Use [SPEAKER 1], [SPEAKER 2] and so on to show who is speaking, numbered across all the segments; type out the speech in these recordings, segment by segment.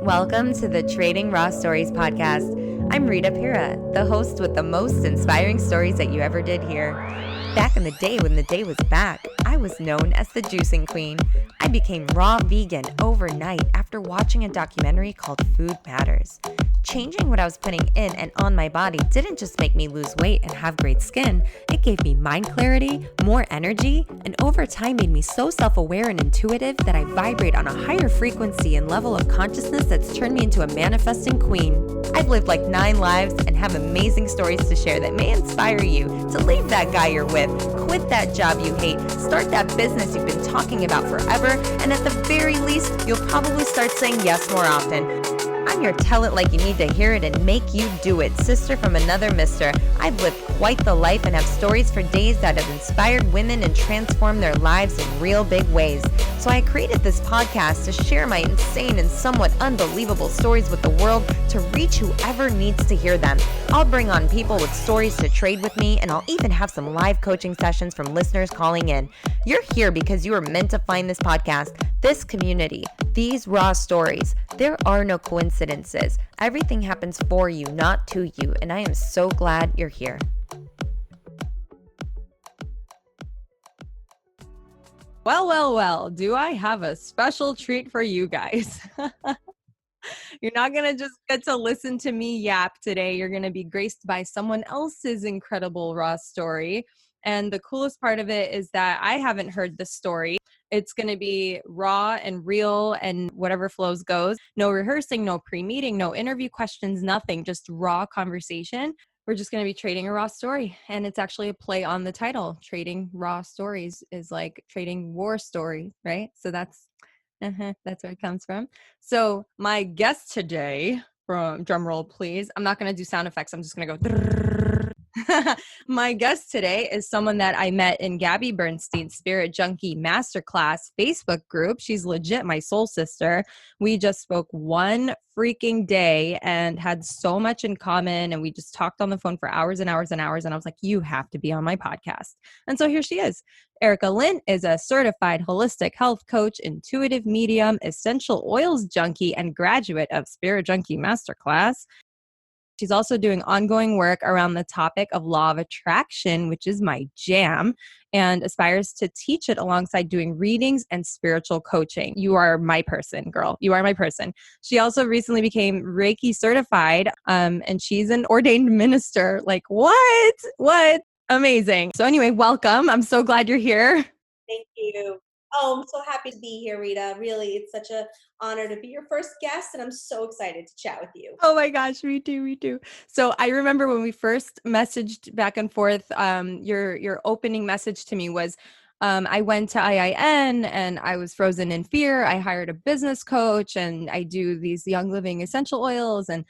[SPEAKER 1] Welcome to the Trading Raw Stories podcast. I'm Rita, the host with the most inspiring stories that you ever did hear. Back in the day when the day was back, I was known as the juicing queen. I became raw vegan overnight after watching a documentary called Food Matters. Changing what I was putting in and on my body didn't just make me lose weight and have great skin, it gave me mind clarity, more energy, and over time made me so self-aware and intuitive that I vibrate on a higher frequency and level of consciousness that's turned me into a manifesting queen. I've lived like 9 lives and have amazing stories to share that may inspire you to leave that guy you're with, quit that job you hate, start that business you've been talking about forever, and at the very least, you'll probably start saying yes more often. I'm your tell it like you need to hear it and make you do it, sister from another mister. I've lived quite the life and have stories for days that have inspired women and transformed their lives in real big ways. So I created this podcast to share my insane and somewhat unbelievable stories with the world to reach whoever needs to hear them. I'll bring on people with stories to trade with me, and I'll even have some live coaching sessions from listeners calling in. You're here because you were meant to find this podcast, this community, these raw stories. There are no coincidences. Everything happens for you, not to you, and I am so glad you're here. Well, do I have a special treat for you guys? You're not going to just get to listen to me yap today. You're going to be graced by someone else's incredible raw story. And the coolest part of it is that I haven't heard the story. It's going to be raw and real and whatever flows goes. No rehearsing, no pre-meeting, no interview questions, nothing, just raw conversation. We're just going to be trading a raw story. And it's actually a play on the title. Trading raw stories is like trading war story, right? So that's where it comes from. So my guest today, from drum roll please. I'm not going to do sound effects. I'm just going to go. My guest today is someone that I met in Gabby Bernstein's Spirit Junkie Masterclass Facebook group. She's legit my soul sister. We just spoke one freaking day and had so much in common. And we just talked on the phone for hours and hours and hours. And I was like, you have to be on my podcast. And so here she is. Erica Lynn is a certified holistic health coach, intuitive medium, essential oils junkie, and graduate of Spirit Junkie Masterclass. She's also doing ongoing work around the topic of law of attraction, which is my jam, and aspires to teach it alongside doing readings and spiritual coaching. You are my person, girl. You are my person. She also recently became Reiki certified, and she's an ordained minister. Like, what? What? Amazing. So anyway, welcome. I'm so glad you're here.
[SPEAKER 2] Thank you. Oh, I'm so happy to be here, Rita. Really, it's such an honor to be your first guest, and I'm so excited to chat with you.
[SPEAKER 1] Oh my gosh, me too. So I remember when we first messaged back and forth, your opening message to me was, I went to IIN and I was frozen in fear. I hired a business coach and I do these Young Living essential oils, and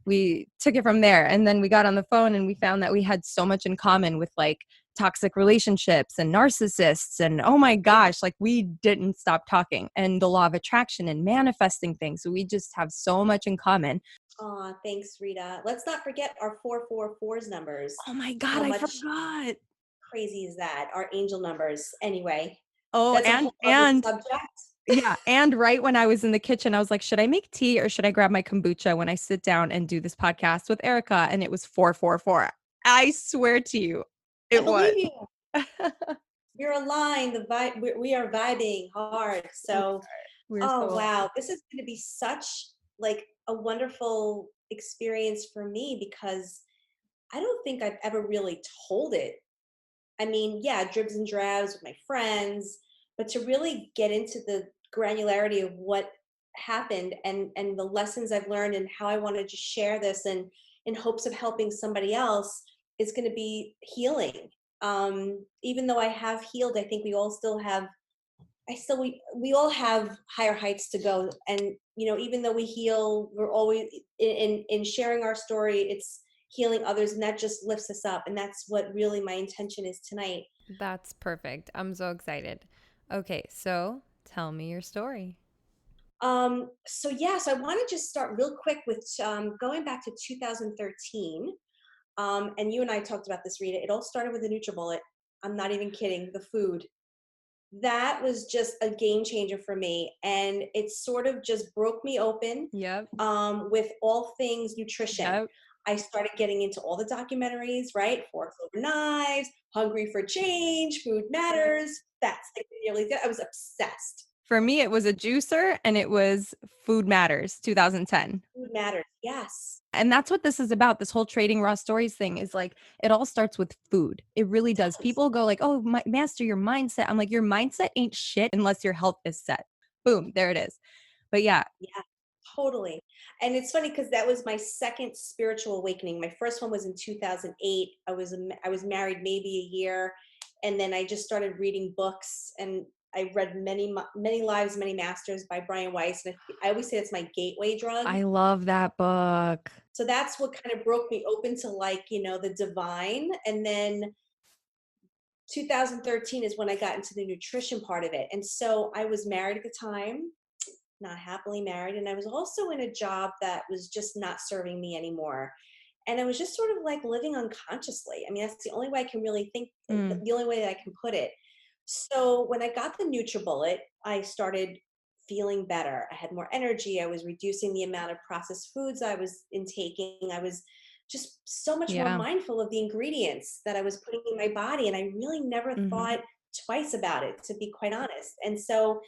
[SPEAKER 1] we took it from there. And then we got on the phone and we found that we had so much in common with like toxic relationships and narcissists. And oh my gosh, like we didn't stop talking, and the law of attraction and manifesting things. So we just have so much in common.
[SPEAKER 2] Aw, thanks, Rita. Let's not forget our 444's numbers.
[SPEAKER 1] Oh my
[SPEAKER 2] How
[SPEAKER 1] God, I
[SPEAKER 2] much
[SPEAKER 1] forgot.
[SPEAKER 2] crazy is that? Our angel numbers. Anyway,
[SPEAKER 1] Oh,
[SPEAKER 2] that's a whole other
[SPEAKER 1] and
[SPEAKER 2] subject.
[SPEAKER 1] yeah. And right when I was in the kitchen, I was like, should I make tea or should I grab my kombucha when I sit down and do this podcast with Erica? And it was 444. I swear to you,
[SPEAKER 2] I
[SPEAKER 1] it was.
[SPEAKER 2] believe you. We're aligned. The vibe. We are vibing hard. So,
[SPEAKER 1] We're
[SPEAKER 2] oh
[SPEAKER 1] so
[SPEAKER 2] wow, this is going to be such like a wonderful experience for me because I don't think I've ever really told it. I mean, yeah, dribs and drabs with my friends, but to really get into the granularity of what happened and the lessons I've learned and how I want to just share this and in hopes of helping somebody else is going to be healing. Even though I have healed, I think we all still have. We all have higher heights to go, and even though we heal, we're always in sharing our story. It's healing others, and that just lifts us up, and that's what really my intention is tonight.
[SPEAKER 1] That's perfect. I'm so excited. Okay, so tell me your story.
[SPEAKER 2] So I want to just start real quick with going back to 2013. And you and I talked about this, Rita. It all started with a NutriBullet. I'm not even kidding. The food. that was just a game changer for me. And it sort of just broke me open
[SPEAKER 1] Yep.
[SPEAKER 2] with all things nutrition.
[SPEAKER 1] Yep.
[SPEAKER 2] I started getting into all the documentaries, right? Forks Over Knives, Hungry for Change, Food Matters. That's like nearly that. I was obsessed.
[SPEAKER 1] For me, it was a juicer and it was Food Matters 2010.
[SPEAKER 2] Food Matters. Yes,
[SPEAKER 1] And that's what this is about. This whole trading raw stories thing is like, it all starts with food. It really
[SPEAKER 2] it
[SPEAKER 1] does.
[SPEAKER 2] does.
[SPEAKER 1] People go like, oh, master your mindset. I'm like, your mindset ain't shit unless your health is set. Boom, there it is. But yeah.
[SPEAKER 2] Yeah, totally. And it's funny because that was my second spiritual awakening. My first one was in 2008. I was married maybe a year, and then I just started reading books, and I read many lives, many masters by Brian Weiss. And I always say it's my gateway drug.
[SPEAKER 1] I love that book.
[SPEAKER 2] So that's what kind of broke me open to, like, the divine. And then 2013 is when I got into the nutrition part of it. And so I was married at the time, not happily married, and I was also in a job that was just not serving me anymore. And I was just sort of like living unconsciously. I mean, that's the only way I can really think,
[SPEAKER 1] Mm,
[SPEAKER 2] the only way that I can put it. So when I got the NutriBullet, I started feeling better. I had more energy. I was reducing the amount of processed foods I was intaking. I was just so much more
[SPEAKER 1] yeah.
[SPEAKER 2] mindful of the ingredients that I was putting in my body. And I really never
[SPEAKER 1] Hmm.
[SPEAKER 2] thought twice about it, to be quite honest. And so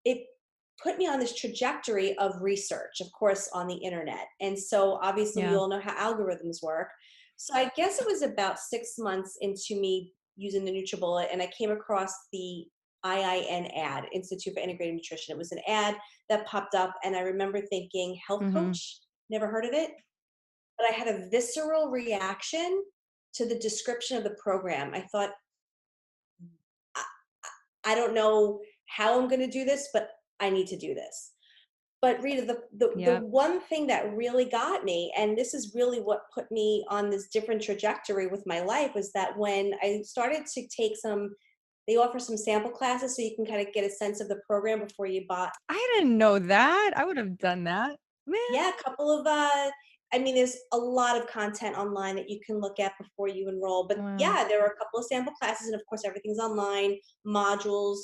[SPEAKER 2] it put me on this trajectory of research, of course, on the internet. And so obviously we
[SPEAKER 1] Yeah.
[SPEAKER 2] all know how algorithms work. So I guess it was about 6 months into me using the NutriBullet, and I came across the IIN ad, Institute for Integrated Nutrition. It was an ad that popped up, and I remember thinking, health
[SPEAKER 1] Hmm.
[SPEAKER 2] coach, never heard of it. But I had a visceral reaction to the description of the program. I thought, I, I don't know how I'm going to do this, but I need to do this. But Rita, the
[SPEAKER 1] Yep.
[SPEAKER 2] one thing that really got me, and this is really what put me on this different trajectory with my life, was that when I started to take some, they offer some sample classes so you can kind of get a sense of the program before you buy.
[SPEAKER 1] I didn't know that. I would have done that. Man.
[SPEAKER 2] Yeah, a couple of I mean, there's a lot of content online that you can look at before you enroll. But
[SPEAKER 1] Wow.
[SPEAKER 2] yeah, there are a couple of sample classes, and of course everything's online, modules.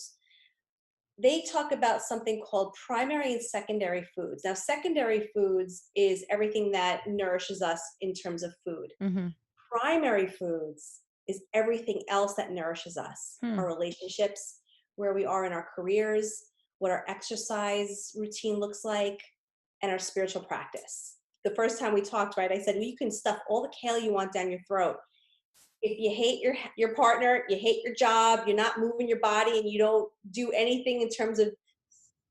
[SPEAKER 2] They talk about something called primary and secondary foods. Now, secondary foods is everything that nourishes us in terms of food.
[SPEAKER 1] Hmm.
[SPEAKER 2] Primary foods is everything else that nourishes us,
[SPEAKER 1] Hmm.
[SPEAKER 2] our relationships, where we are in our careers, what our exercise routine looks like, and our spiritual practice. The first time we talked, right, I said, well, you can stuff all the kale you want down your throat. If you hate your partner, you hate your job, you're not moving your body, and you don't do anything in terms of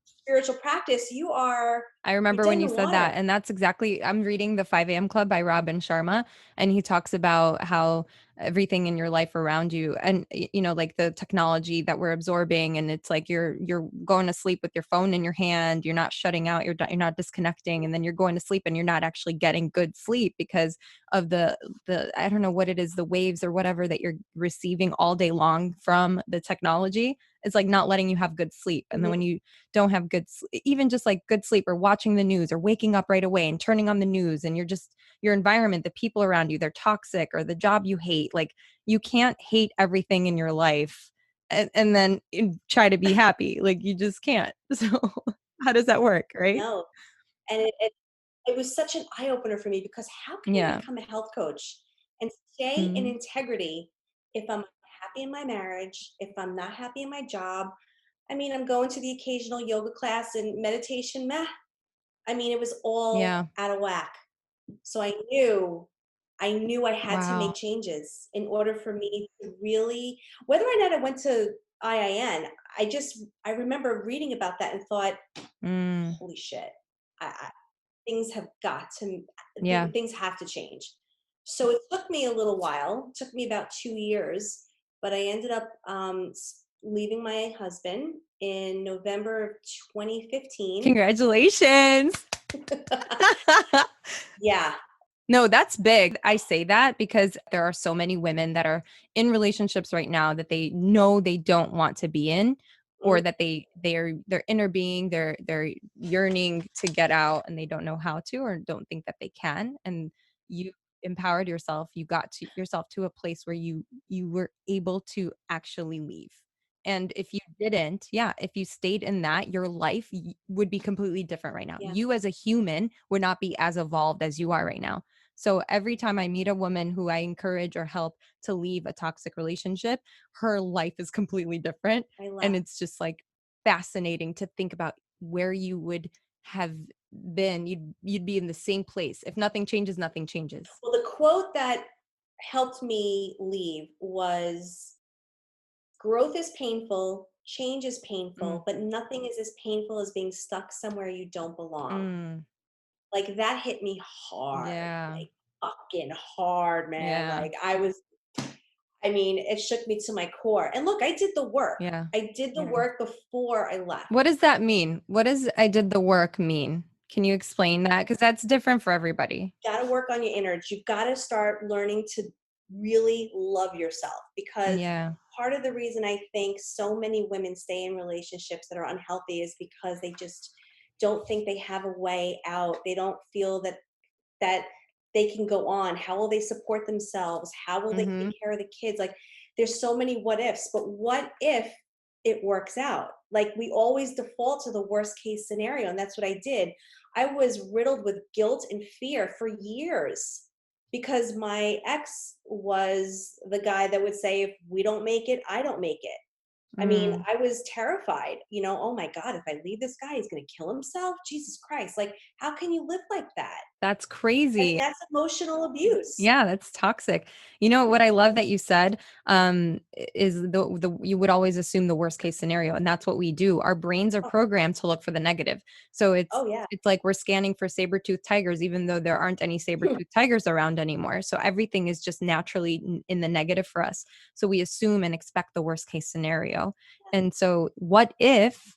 [SPEAKER 2] spiritual practice,
[SPEAKER 1] I
[SPEAKER 2] you're
[SPEAKER 1] remember
[SPEAKER 2] dead
[SPEAKER 1] when
[SPEAKER 2] in
[SPEAKER 1] you
[SPEAKER 2] the
[SPEAKER 1] said that.
[SPEAKER 2] water.
[SPEAKER 1] And that's exactly, I'm reading The 5 a.m. Club by Robin Sharma. And he talks about how everything in your life around you and, like the technology that we're absorbing. And it's like you're going to sleep with your phone in your hand. You're not shutting out, you're not disconnecting. And then you're going to sleep and you're not actually getting good sleep because of the, I don't know what it is, the waves or whatever that you're receiving all day long from the technology. It's like not letting you have good sleep. And then when
[SPEAKER 2] Mhm.
[SPEAKER 1] you don't have even just like good sleep or watching the news or waking up right away and turning on the news and you're just your environment, the people around you, they're toxic or the job you hate, like you can't hate everything in your life and then try to be happy, like you just can't. So how does that work, right?
[SPEAKER 2] No, and it was such an eye opener for me, because how can I
[SPEAKER 1] Yeah.
[SPEAKER 2] become a health coach and stay in
[SPEAKER 1] Mhm.
[SPEAKER 2] integrity if I'm happy in my marriage, if I'm not happy in my job? I mean, I'm going to the occasional yoga class and meditation, meh. I mean, it was all
[SPEAKER 1] Yeah.
[SPEAKER 2] out of whack. So I knew I had to
[SPEAKER 1] Wow.
[SPEAKER 2] make changes in order for me to really, whether or not I went to IIN, I remember reading about that and thought,
[SPEAKER 1] Mm.
[SPEAKER 2] holy shit, I things have got to,
[SPEAKER 1] Yeah.
[SPEAKER 2] things have to change. So it took me a little while. It took me about 2 years, but I ended up leaving my husband in November of 2015.
[SPEAKER 1] Congratulations.
[SPEAKER 2] Yeah.
[SPEAKER 1] No, that's big. I say that because there are so many women that are in relationships right now that they know they don't want to be in,
[SPEAKER 2] Mm,
[SPEAKER 1] or that their inner being, they're yearning to get out and they don't know how to or don't think that they can. And you empowered yourself. You got to yourself to a place where you were able to actually leave. And if you didn't, if you stayed in that, your life would be completely different right now.
[SPEAKER 2] Yeah.
[SPEAKER 1] You as a human would not be as evolved as you are right now. So every time I meet a woman who I encourage or help to leave a toxic relationship, her life is completely different.
[SPEAKER 2] I
[SPEAKER 1] And
[SPEAKER 2] laugh.
[SPEAKER 1] it's just like fascinating to think about where you would have been. You'd be in the same place. If nothing changes, nothing changes.
[SPEAKER 2] Well, the quote that helped me leave was, growth is painful, change is
[SPEAKER 1] Mm,
[SPEAKER 2] painful, but nothing is as painful as being stuck somewhere you don't belong.
[SPEAKER 1] mm,
[SPEAKER 2] Like, that hit me hard,
[SPEAKER 1] yeah.
[SPEAKER 2] like fucking hard, man.
[SPEAKER 1] Yeah.
[SPEAKER 2] Like, I mean, it shook me to my core. And look, I did the work.
[SPEAKER 1] Yeah.
[SPEAKER 2] I did the
[SPEAKER 1] Yeah.
[SPEAKER 2] work before I
[SPEAKER 1] What
[SPEAKER 2] left.
[SPEAKER 1] does that mean? What does I did the work mean? Can you explain that? Because that's different for everybody.
[SPEAKER 2] Got to work on your innards. You've got to start learning to really love yourself, because
[SPEAKER 1] Yeah.
[SPEAKER 2] part of the reason I think so many women stay in relationships that are unhealthy is because they just don't think they have a way out. They don't feel that they can go on. How will they support themselves? How will they take
[SPEAKER 1] Mhm.
[SPEAKER 2] care of the kids? Like, there's so many what ifs, but what if it works out? Like, we always default to the worst case scenario, and that's what I did. I was riddled with guilt and fear for years because my ex was the guy that would say, if we don't make it, I don't make it. I mean,
[SPEAKER 1] Mm.
[SPEAKER 2] I was terrified, oh my God, if I leave this guy, he's going to kill himself. Jesus Christ. Like, how can you live like that?
[SPEAKER 1] That's
[SPEAKER 2] Like,
[SPEAKER 1] crazy.
[SPEAKER 2] that's emotional abuse.
[SPEAKER 1] Yeah, that's toxic. You know what I love that you said is the you would always assume the worst case scenario, and that's what we do. Our brains are
[SPEAKER 2] Oh,
[SPEAKER 1] programmed to look for the negative. So
[SPEAKER 2] oh yeah.
[SPEAKER 1] it's like we're scanning for saber-toothed tigers even though there aren't any saber-toothed tigers around anymore. So everything is just naturally in the negative for us. So we assume and expect the worst case scenario. And so what if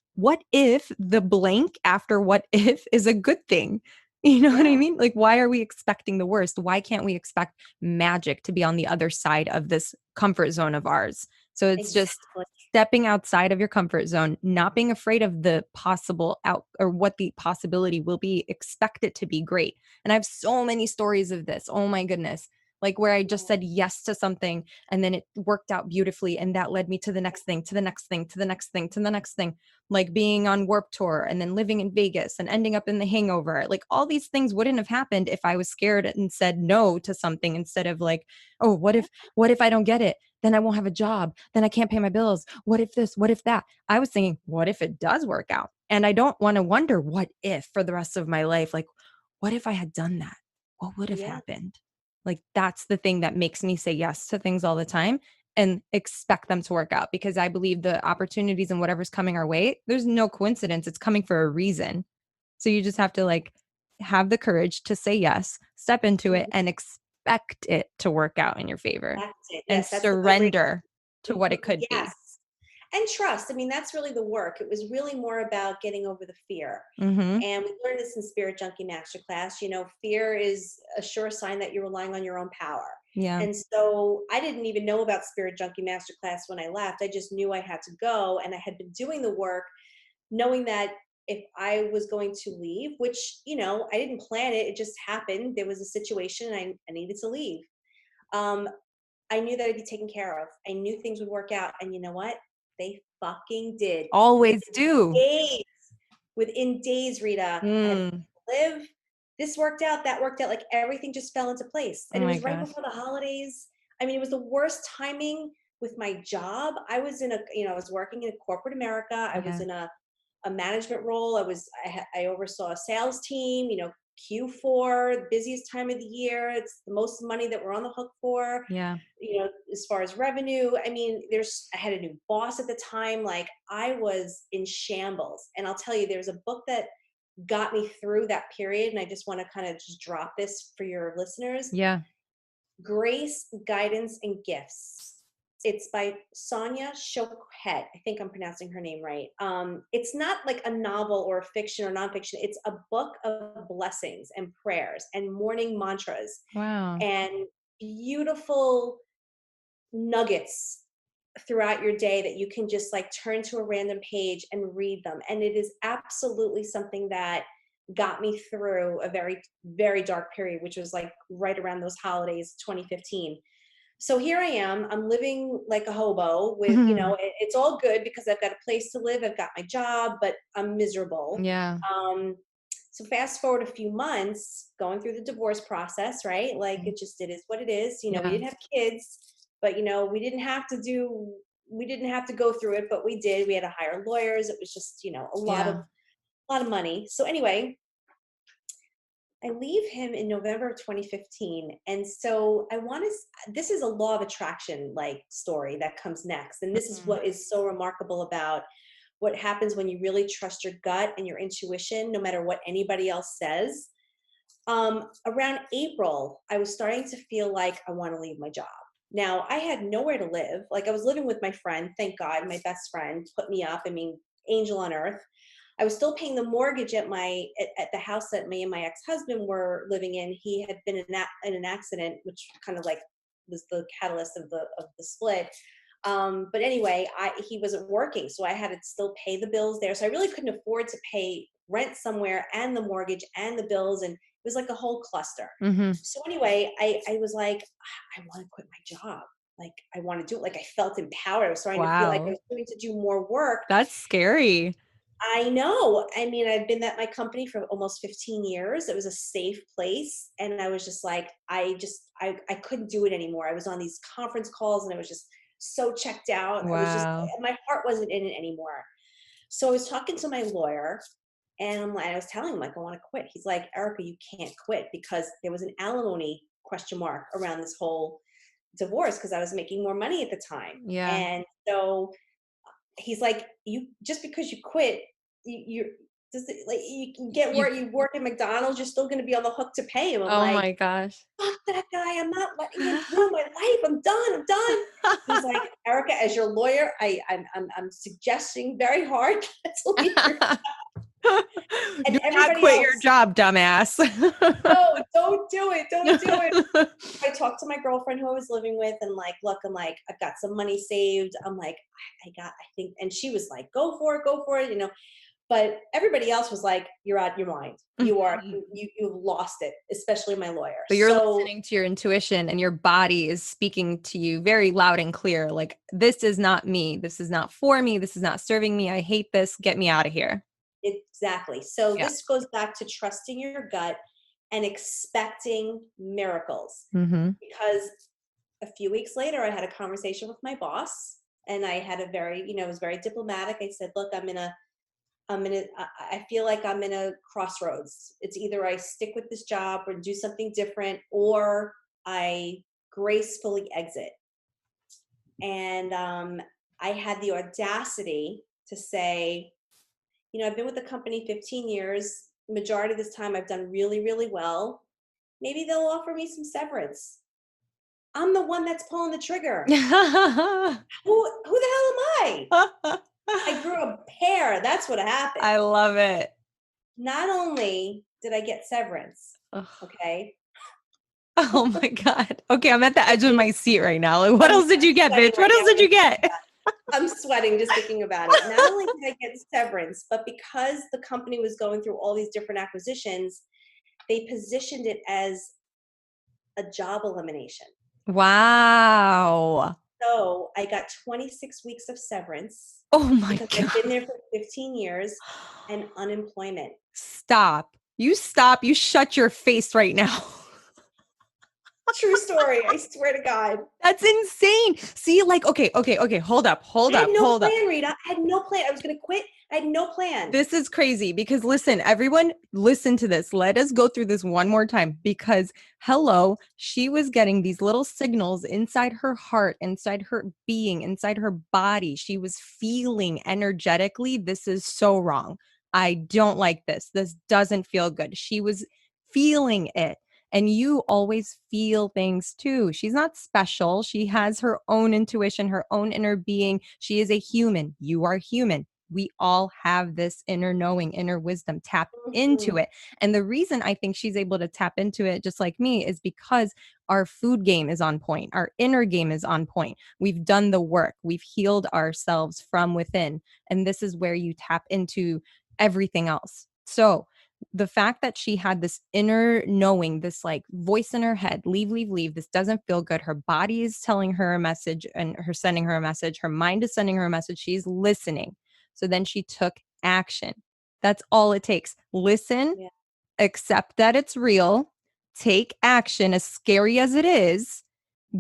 [SPEAKER 1] the blank after what if is a good thing? You know what I
[SPEAKER 2] Yeah,
[SPEAKER 1] mean? Like, why are we expecting the worst? Why can't we expect magic to be on the other side of this comfort zone of ours? So it's just
[SPEAKER 2] exactly.
[SPEAKER 1] stepping outside of your comfort zone, not being afraid of the possible out or what the possibility will be. Expect it to be great. And I have so many stories of this. Oh my goodness. Like where I just said yes to something and then it worked out beautifully. And that led me to the next thing, to the next thing, to the next thing, to the next thing, like being on Warp Tour and then living in Vegas and ending up in The Hangover. Like all these things wouldn't have happened if I was scared and said no to something instead of like, oh, what if I don't get it? Then I won't have a job. Then I can't pay my bills. What if this? What if that? I was thinking, what if it does work out? And I don't want to wonder what if for the rest of my life. Like, what if I had done that? What would have
[SPEAKER 2] Yeah,
[SPEAKER 1] happened? Like, that's the thing that makes me say yes to things all the time and expect them to work out because I believe the opportunities and whatever's coming our way, there's no coincidence. It's coming for a reason. So you just have to like have the courage to say yes, step into it,
[SPEAKER 2] mhm,
[SPEAKER 1] and expect it to work out in your favor
[SPEAKER 2] that's it.
[SPEAKER 1] and
[SPEAKER 2] Yes, that's the vibration.
[SPEAKER 1] surrender to what it could
[SPEAKER 2] Yes,
[SPEAKER 1] be.
[SPEAKER 2] and trust. I mean, that's really the work. It was really more about getting over the fear.
[SPEAKER 1] Mm-hmm.
[SPEAKER 2] And we learned this in Spirit Junkie Masterclass. Fear is a sure sign that you're relying on your own power.
[SPEAKER 1] Yeah.
[SPEAKER 2] And so I didn't even know about Spirit Junkie Masterclass when I left. I just knew I had to go, and I had been doing the work, knowing that if I was going to leave, which, I didn't plan it, it just happened. There was a situation, and I needed to leave. Um, I knew that I'd be taken care of. I knew things would work out. And you know what? They fucking did.
[SPEAKER 1] Always
[SPEAKER 2] Within
[SPEAKER 1] do.
[SPEAKER 2] days, within days, Rita, I had
[SPEAKER 1] Mm.
[SPEAKER 2] to live. This worked out, that worked out. Like, everything just fell into place.
[SPEAKER 1] Oh
[SPEAKER 2] And it
[SPEAKER 1] my
[SPEAKER 2] was right
[SPEAKER 1] gosh.
[SPEAKER 2] before the holidays. I mean, it was the worst timing with my job. I was I was working in corporate America. I was
[SPEAKER 1] Yeah.
[SPEAKER 2] in a management role. I oversaw a sales team, Q4, the busiest time of the year. It's the most money that we're on the hook for,
[SPEAKER 1] Yeah.
[SPEAKER 2] as far as revenue. I mean, I had a new boss at the time. Like, I was in shambles. And I'll tell you, there's a book that got me through that period. And I just want to kind of just drop this for your listeners.
[SPEAKER 1] Yeah.
[SPEAKER 2] Grace, Guidance, and Gifts. It's by Sonia Choquette. I think I'm pronouncing her name right. It's not like a novel or a fiction or nonfiction. It's a book of blessings and prayers and morning mantras
[SPEAKER 1] Wow.
[SPEAKER 2] and beautiful nuggets throughout your day that you can just like turn to a random page and read them. And it is absolutely something that got me through a very, very dark period, which was like right around those holidays, 2015. So here I am. I'm living like a hobo with,
[SPEAKER 1] Mhm.
[SPEAKER 2] it's all good because I've got a place to live. I've got my job, but I'm miserable.
[SPEAKER 1] Yeah.
[SPEAKER 2] Um, so fast forward a few months, going through the divorce process, right? Like it is what it is. We
[SPEAKER 1] Yeah.
[SPEAKER 2] didn't have kids, but we didn't have to go through it, but we did. We had to hire lawyers. It was just,
[SPEAKER 1] Yeah.
[SPEAKER 2] a lot of money. So anyway, I leave him in November of 2015. And so this is a law of attraction like story that comes next. And this is
[SPEAKER 1] Mhm.
[SPEAKER 2] what is so remarkable about what happens when you really trust your gut and your intuition, no matter what anybody else says. Around April, I was starting to feel like I want to leave my job. Now, I had nowhere to live. Like I was living with my friend, thank God, my best friend put me up. I mean, angel on earth. I was still paying the mortgage at the house that me and my ex-husband were living in. He had been in an accident, which kind of like was the catalyst of the split. But anyway, he wasn't working, so I had to still pay the bills there. So I really couldn't afford to pay rent somewhere and the mortgage and the bills, and it was like a whole cluster.
[SPEAKER 1] Mhm.
[SPEAKER 2] So anyway, I was like, I want to quit my job. Like I want to do it. Like I felt empowered. I was starting to feel like I
[SPEAKER 1] Wow.
[SPEAKER 2] was going to do more work.
[SPEAKER 1] That's scary.
[SPEAKER 2] I know. I mean, I've been at my company for almost 15 years. It was a safe place. And I was just like, I couldn't do it anymore. I was on these conference calls and I was just so checked out.
[SPEAKER 1] Wow.
[SPEAKER 2] My heart wasn't in it anymore. So I was talking to my lawyer and I was telling him, like, I want to quit. He's like, Erica, you can't quit because there was an alimony question mark around this whole divorce because I was making more money at the time.
[SPEAKER 1] Yeah.
[SPEAKER 2] And so he's like, you just because you quit, you're does it, like you can get
[SPEAKER 1] You
[SPEAKER 2] where you work at McDonald's, you're still going to be on the hook to pay him. I'm
[SPEAKER 1] Oh
[SPEAKER 2] like,
[SPEAKER 1] my gosh.
[SPEAKER 2] fuck that guy. I'm not letting him ruin my life. I'm done. I'm done. He's like, Erica, as your lawyer, I'm suggesting very hard to leave your and
[SPEAKER 1] Do not
[SPEAKER 2] everybody
[SPEAKER 1] quit your
[SPEAKER 2] else.
[SPEAKER 1] job, dumbass.
[SPEAKER 2] No, don't do it. Don't do it. I talked to my girlfriend who I was living with and like, look, I'm like, I've got some money saved. I'm like, I think, and she was like, go for it, But everybody else was like, you're out your mind.
[SPEAKER 1] Mhm.
[SPEAKER 2] You've lost it, especially my lawyer.
[SPEAKER 1] But you're
[SPEAKER 2] So
[SPEAKER 1] listening to your intuition and your body is speaking to you very loud and clear. Like, this is not me. This is not for me. This is not serving me. I hate this. Get me out of here.
[SPEAKER 2] exactly. So
[SPEAKER 1] Yeah.
[SPEAKER 2] this goes back to trusting your gut and expecting miracles.
[SPEAKER 1] Mm-hmm.
[SPEAKER 2] Because a few weeks later, I had a conversation with my boss and I had a very, it was very diplomatic. I said, look, I feel like I'm in a crossroads. It's either I stick with this job or do something different, or I gracefully exit. And I had the audacity to say, I've been with the company 15 years. Majority of this time, I've done really, really well. Maybe they'll offer me some severance. I'm the one that's pulling the trigger. Who the hell am I? I grew a pair. That's what happened.
[SPEAKER 1] I love it.
[SPEAKER 2] Not only did I get severance,
[SPEAKER 1] Ugh.
[SPEAKER 2] okay,
[SPEAKER 1] Oh my God. Okay, I'm at the
[SPEAKER 2] I
[SPEAKER 1] edge of
[SPEAKER 2] mean,
[SPEAKER 1] my seat right now. Like, what else did
[SPEAKER 2] I'm
[SPEAKER 1] you get,
[SPEAKER 2] sweating
[SPEAKER 1] bitch?
[SPEAKER 2] right
[SPEAKER 1] What else
[SPEAKER 2] now
[SPEAKER 1] did you
[SPEAKER 2] just thinking
[SPEAKER 1] get?
[SPEAKER 2] about it. I'm sweating just thinking about it. Not only did I get severance, but because the company was going through all these different acquisitions, they positioned it as a job elimination.
[SPEAKER 1] Wow.
[SPEAKER 2] So I got 26 weeks of severance
[SPEAKER 1] Oh my
[SPEAKER 2] because I've
[SPEAKER 1] God.
[SPEAKER 2] been there for 15 years and unemployment.
[SPEAKER 1] Stop. You stop. You shut your face right now.
[SPEAKER 2] True story. I swear to God.
[SPEAKER 1] That's insane. See, like, okay.
[SPEAKER 2] I had no plan, Rita. I had no plan. I was going to quit. I had no plan.
[SPEAKER 1] This is crazy because listen, everyone, listen to this. Let us go through this one more time because hello, she was getting these little signals inside her heart, inside her being, inside her body. She was feeling energetically, this is so wrong. I don't like this. This doesn't feel good. She was feeling it. And you always feel things too. She's not special. She has her own intuition, her own inner being. She is a human. You are human. We all have this inner knowing, inner wisdom. Tap into
[SPEAKER 2] Mhm.
[SPEAKER 1] it. And the reason I think she's able to tap into it just like me is because our food game is on point. Our inner game is on point. We've done the work. We've healed ourselves from within. And this is where you tap into everything else. So The fact that she had this inner knowing, this like voice in her head, leave, leave, leave. This doesn't feel good. Her body is telling her a message and her sending her a message. Her mind is sending her a message. She's listening. So then she took action. That's all it takes. Listen,
[SPEAKER 2] Yeah.
[SPEAKER 1] accept that it's real, take action, as scary as it is,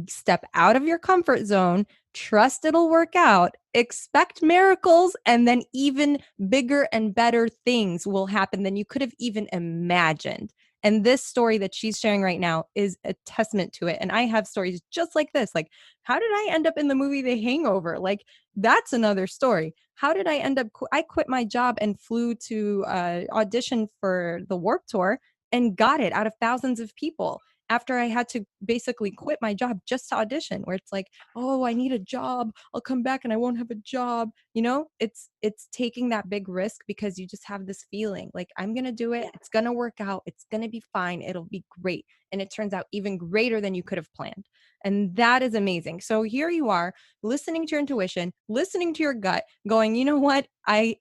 [SPEAKER 1] step out of your comfort zone, trust it'll work out, expect miracles, and then even bigger and better things will happen than you could have even imagined. And this story that she's sharing right now is a testament to it. And I have stories just like this. Like, how did I end up in the movie The Hangover? Like, that's another story. How did I end up? I quit my job and flew to audition for the Warp Tour and got it out of thousands of people after I had to basically quit my job just to audition, where it's like, oh, I need a job. I'll come back and I won't have a job. You know, it's taking that big risk because you just have this feeling like, I'm going to do it.
[SPEAKER 2] Yeah.
[SPEAKER 1] It's going to work out. It's going to be fine. It'll be great. And it turns out even greater than you could have planned. And that is amazing. So here you are listening to your intuition, listening to your gut, going, you know what? I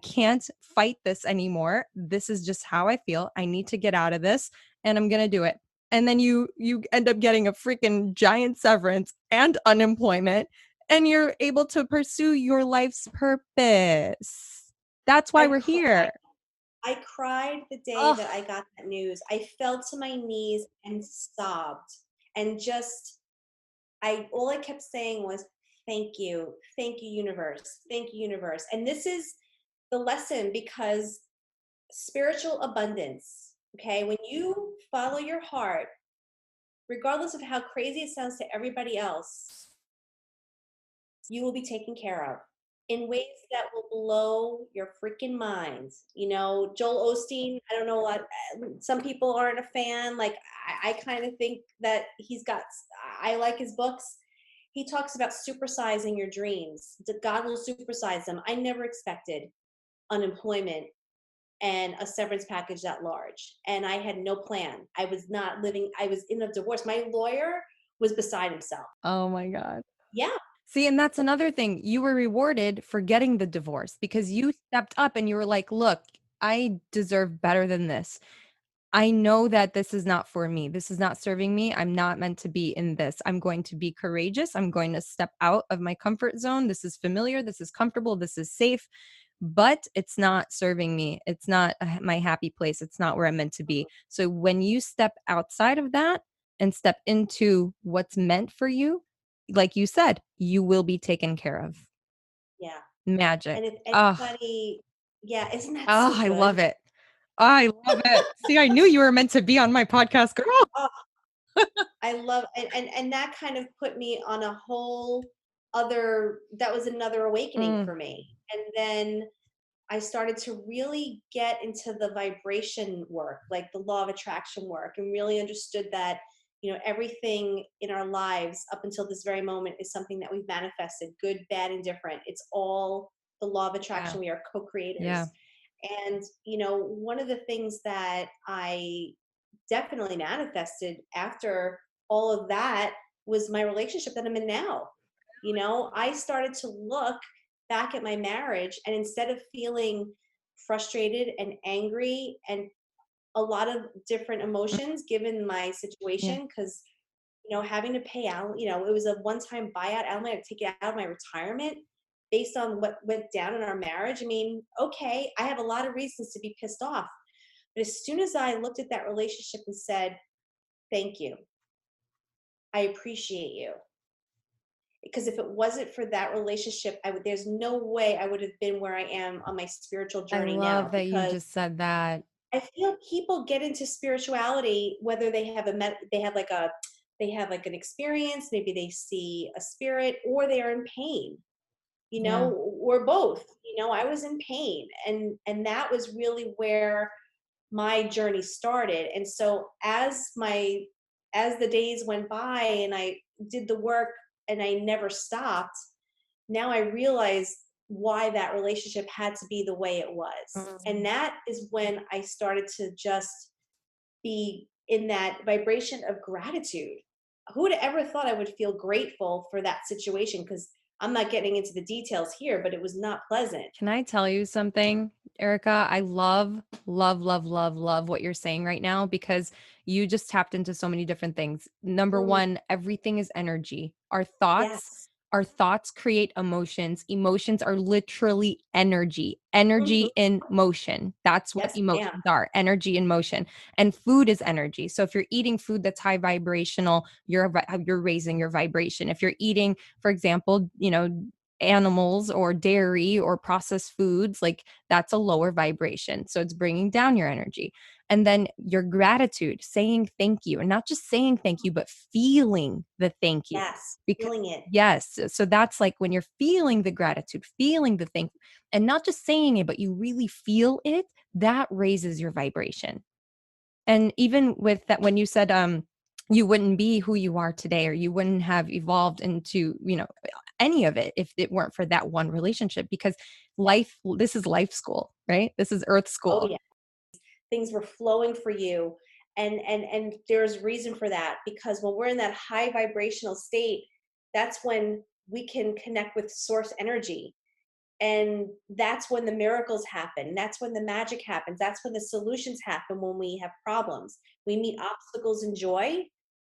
[SPEAKER 1] can't fight this anymore. This is just how I feel. I need to get out of this and I'm going to do it. And then you end up getting a freaking giant severance and unemployment, and you're able to pursue your life's purpose. That's why we're here.
[SPEAKER 2] I cried the day
[SPEAKER 1] Oh,
[SPEAKER 2] that I got that news. I fell to my knees and sobbed, and just I all I kept saying was, thank you, universe, thank you, universe. And this is the lesson, because spiritual abundance, okay, when you follow your heart, regardless of how crazy it sounds to everybody else, you will be taken care of in ways that will blow your freaking mind. You know, Joel Osteen, I don't know what, some people aren't a fan. Like, I kind of think that I like his books. He talks about supersizing your dreams. That God will supersize them. I never expected unemployment and a severance package that large. And I had no plan. I was not living, I was in a divorce. My lawyer was beside himself.
[SPEAKER 1] oh my God.
[SPEAKER 2] Yeah.
[SPEAKER 1] See, and that's another thing. You were rewarded for getting the divorce because you stepped up and you were like, look, I deserve better than this. I know that this is not for me. This is not serving me. I'm not meant to be in this. I'm going to be courageous. I'm going to step out of my comfort zone. This is familiar. This is comfortable. This is safe, but it's not serving me. It's not my happy place. It's not where I'm meant to be. So when you step outside of that and step into what's meant for you, like you said, you will be taken care of.
[SPEAKER 2] Yeah.
[SPEAKER 1] Magic.
[SPEAKER 2] And if
[SPEAKER 1] Oh,
[SPEAKER 2] anybody, yeah, isn't that
[SPEAKER 1] oh,
[SPEAKER 2] so
[SPEAKER 1] I
[SPEAKER 2] good?
[SPEAKER 1] love it. I love it. See, I knew you were meant to be on my podcast, girl.
[SPEAKER 2] Oh, I love, and that kind of put me on a whole other, that was another awakening
[SPEAKER 1] Mm,
[SPEAKER 2] for me. And then I started to really get into the vibration work, like the law of attraction work, and really understood that, everything in our lives up until this very moment is something that we've manifested, good, bad, and different. It's all the law of
[SPEAKER 1] yeah.
[SPEAKER 2] attraction. We are
[SPEAKER 1] Yeah.
[SPEAKER 2] co-creators. And, one of the things that I definitely manifested after all of that was my relationship that I'm in now. I started to look back at my marriage, and instead of feeling frustrated and angry and a lot of different
[SPEAKER 1] Mm,
[SPEAKER 2] emotions given my
[SPEAKER 1] yeah.
[SPEAKER 2] situation, because having to pay out, it was a one-time buyout element to take it out of my retirement based on what went down in our marriage. I mean, okay, I have a lot of reasons to be pissed off, but as soon as I looked at that relationship and said, thank you, I appreciate you, because if it wasn't for that relationship, there's no way I would have been where I am on my spiritual
[SPEAKER 1] I
[SPEAKER 2] journey
[SPEAKER 1] love
[SPEAKER 2] now.
[SPEAKER 1] that you
[SPEAKER 2] Because
[SPEAKER 1] just said that.
[SPEAKER 2] I feel people get into spirituality whether they have like an experience, maybe they see a spirit, or they are in pain,
[SPEAKER 1] Yeah.
[SPEAKER 2] or both. I was in pain, and that was really where my journey started. And so as the days went by and I did the work and I never stopped, now I realize why that relationship had to be the way it was. And
[SPEAKER 1] Mm,
[SPEAKER 2] that is when I started to just be in that vibration of gratitude. Who would have ever thought I would feel grateful for that situation? Because I'm not getting into the details here, but it was not pleasant.
[SPEAKER 1] Can I tell you something, Erica? I love, love, love, love, love what you're saying right now because you just tapped into so many different things. Number
[SPEAKER 2] Mhm.
[SPEAKER 1] one, everything is energy.
[SPEAKER 2] Yes.
[SPEAKER 1] Our thoughts create emotions. Emotions are literally energy,
[SPEAKER 2] Mhm.
[SPEAKER 1] energy in motion. That's what
[SPEAKER 2] Yes, ma'am.
[SPEAKER 1] emotions are, energy in motion. And food is energy. So if you're eating food that's high vibrational, you're raising your vibration. If you're eating, for example, animals or dairy or processed foods, like that's a lower vibration. So it's bringing down your energy. And then your gratitude, saying thank you, and not just saying thank you, but feeling the thank you.
[SPEAKER 2] Yes,
[SPEAKER 1] Because,
[SPEAKER 2] feeling it.
[SPEAKER 1] yes. So that's like when you're feeling the gratitude, feeling the thank you, and not just saying it, but you really feel it, that raises your vibration. And even with that, when you said, you wouldn't be who you are today, or you wouldn't have evolved into, any of it if it weren't for that one relationship, because this is life school, right? This is earth
[SPEAKER 2] Oh,
[SPEAKER 1] school.
[SPEAKER 2] yeah. Things were flowing for you, and there's reason for that, because when we're in that high vibrational state, that's when we can connect with source energy, and that's when the miracles happen, that's when the magic happens, that's when the solutions happen. When we have problems, we meet obstacles in joy,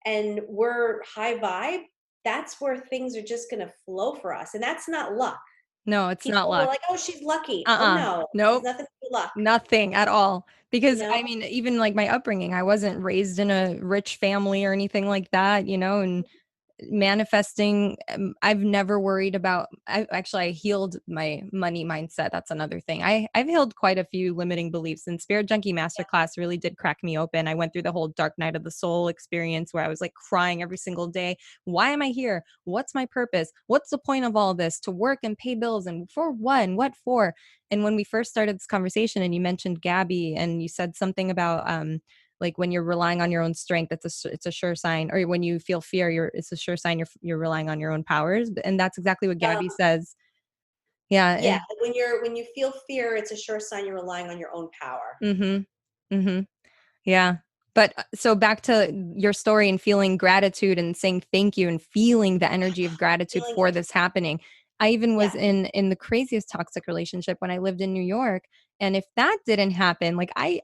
[SPEAKER 2] and we're high vibe, that's where things are just going to flow for us, and that's not luck.
[SPEAKER 1] No, it's not
[SPEAKER 2] People were
[SPEAKER 1] luck.
[SPEAKER 2] like, oh, she's lucky. Oh
[SPEAKER 1] Uh-uh.
[SPEAKER 2] no, it's
[SPEAKER 1] Nope.
[SPEAKER 2] nothing to do with luck.
[SPEAKER 1] Nothing at all.
[SPEAKER 2] you
[SPEAKER 1] Because
[SPEAKER 2] know
[SPEAKER 1] I mean, even like my upbringing, I wasn't raised in a rich family or anything like that, and manifesting, I've never worried about. I healed my money mindset. That's another thing. I've healed quite a few limiting beliefs, and Spirit Junkie Masterclass really did crack me open. I went through the whole dark night of the soul experience where I was like crying every single day. Why am I here? What's my purpose? What's the point of all this? To work and pay bills, and for what, and what for? And when we first started this conversation and you mentioned Gabby and you said something about like when you're relying on your own strength, it's a sure sign. Or when you feel fear, it's a sure sign you're relying on your own powers. And that's exactly what Gabby says. Yeah.
[SPEAKER 2] Yeah,
[SPEAKER 1] And
[SPEAKER 2] when you feel fear, it's a sure sign you're relying on your own power.
[SPEAKER 1] mm-hmm. Mm-hmm. Yeah. But so back to your story and feeling gratitude and saying thank you and feeling the energy of gratitude
[SPEAKER 2] Feeling
[SPEAKER 1] for
[SPEAKER 2] it.
[SPEAKER 1] this happening. I even was
[SPEAKER 2] Yes.
[SPEAKER 1] in the craziest toxic relationship when I lived in New York. And if that didn't happen, like I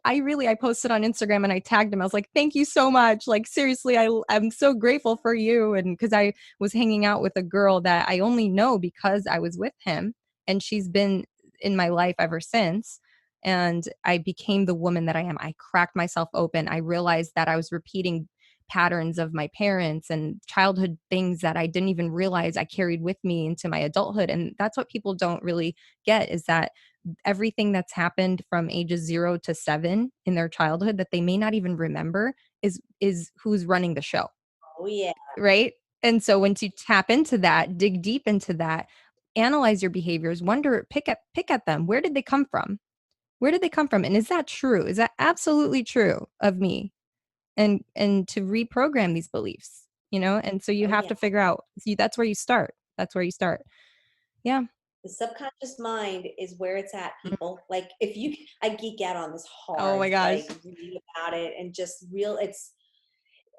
[SPEAKER 1] posted on Instagram and I tagged him. I was like, thank you so much. Like seriously, I'm so grateful for you. And because I was hanging out with a girl that I only know because I was with him. And she's been in my life ever since, and I became the woman that I am. I cracked myself open. I realized that I was repeating patterns of my parents and childhood things that I didn't even realize I carried with me into my adulthood. And that's what people don't really get, is that everything that's happened from ages 0 to 7 in their childhood that they may not even remember is who's running the show,
[SPEAKER 2] Oh yeah.
[SPEAKER 1] right? And so once you tap into that, dig deep into that, analyze your behaviors, wonder, pick at them. Where did they come from? Where did they come from? And is that true? Is that absolutely true of me? And to reprogram these beliefs, And so you
[SPEAKER 2] Oh
[SPEAKER 1] have
[SPEAKER 2] yeah.
[SPEAKER 1] to figure out, see, that's where you start. That's where you start. Yeah.
[SPEAKER 2] The subconscious mind is where it's at,
[SPEAKER 1] Mm.
[SPEAKER 2] people. Like if you I geek out on this
[SPEAKER 1] Oh
[SPEAKER 2] hard,
[SPEAKER 1] my gosh.
[SPEAKER 2] like reading about it and just real it's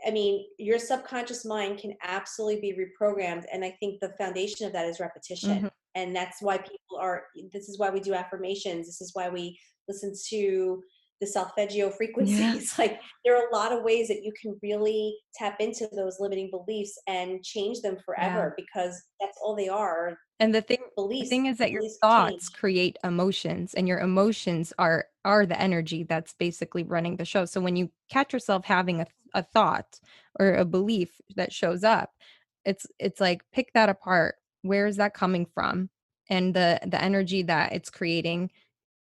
[SPEAKER 2] I mean, your subconscious mind can absolutely be reprogrammed. And I think the foundation of that is repetition.
[SPEAKER 1] Hmm.
[SPEAKER 2] And that's why this is why we do affirmations. This is why we listen to the solfeggio
[SPEAKER 1] Yeah.
[SPEAKER 2] frequencies. Like, there are a lot of ways that you can really tap into those limiting beliefs and change them
[SPEAKER 1] Yeah.
[SPEAKER 2] forever, because that's all they are,
[SPEAKER 1] And the thing
[SPEAKER 2] beliefs.
[SPEAKER 1] is that your
[SPEAKER 2] Beliefs
[SPEAKER 1] thoughts
[SPEAKER 2] change.
[SPEAKER 1] create emotions, and your emotions are the energy that's basically running the show. So when you catch yourself having a thought or a belief that shows up, it's like, pick that apart. Where is that coming from? And the energy that it's creating,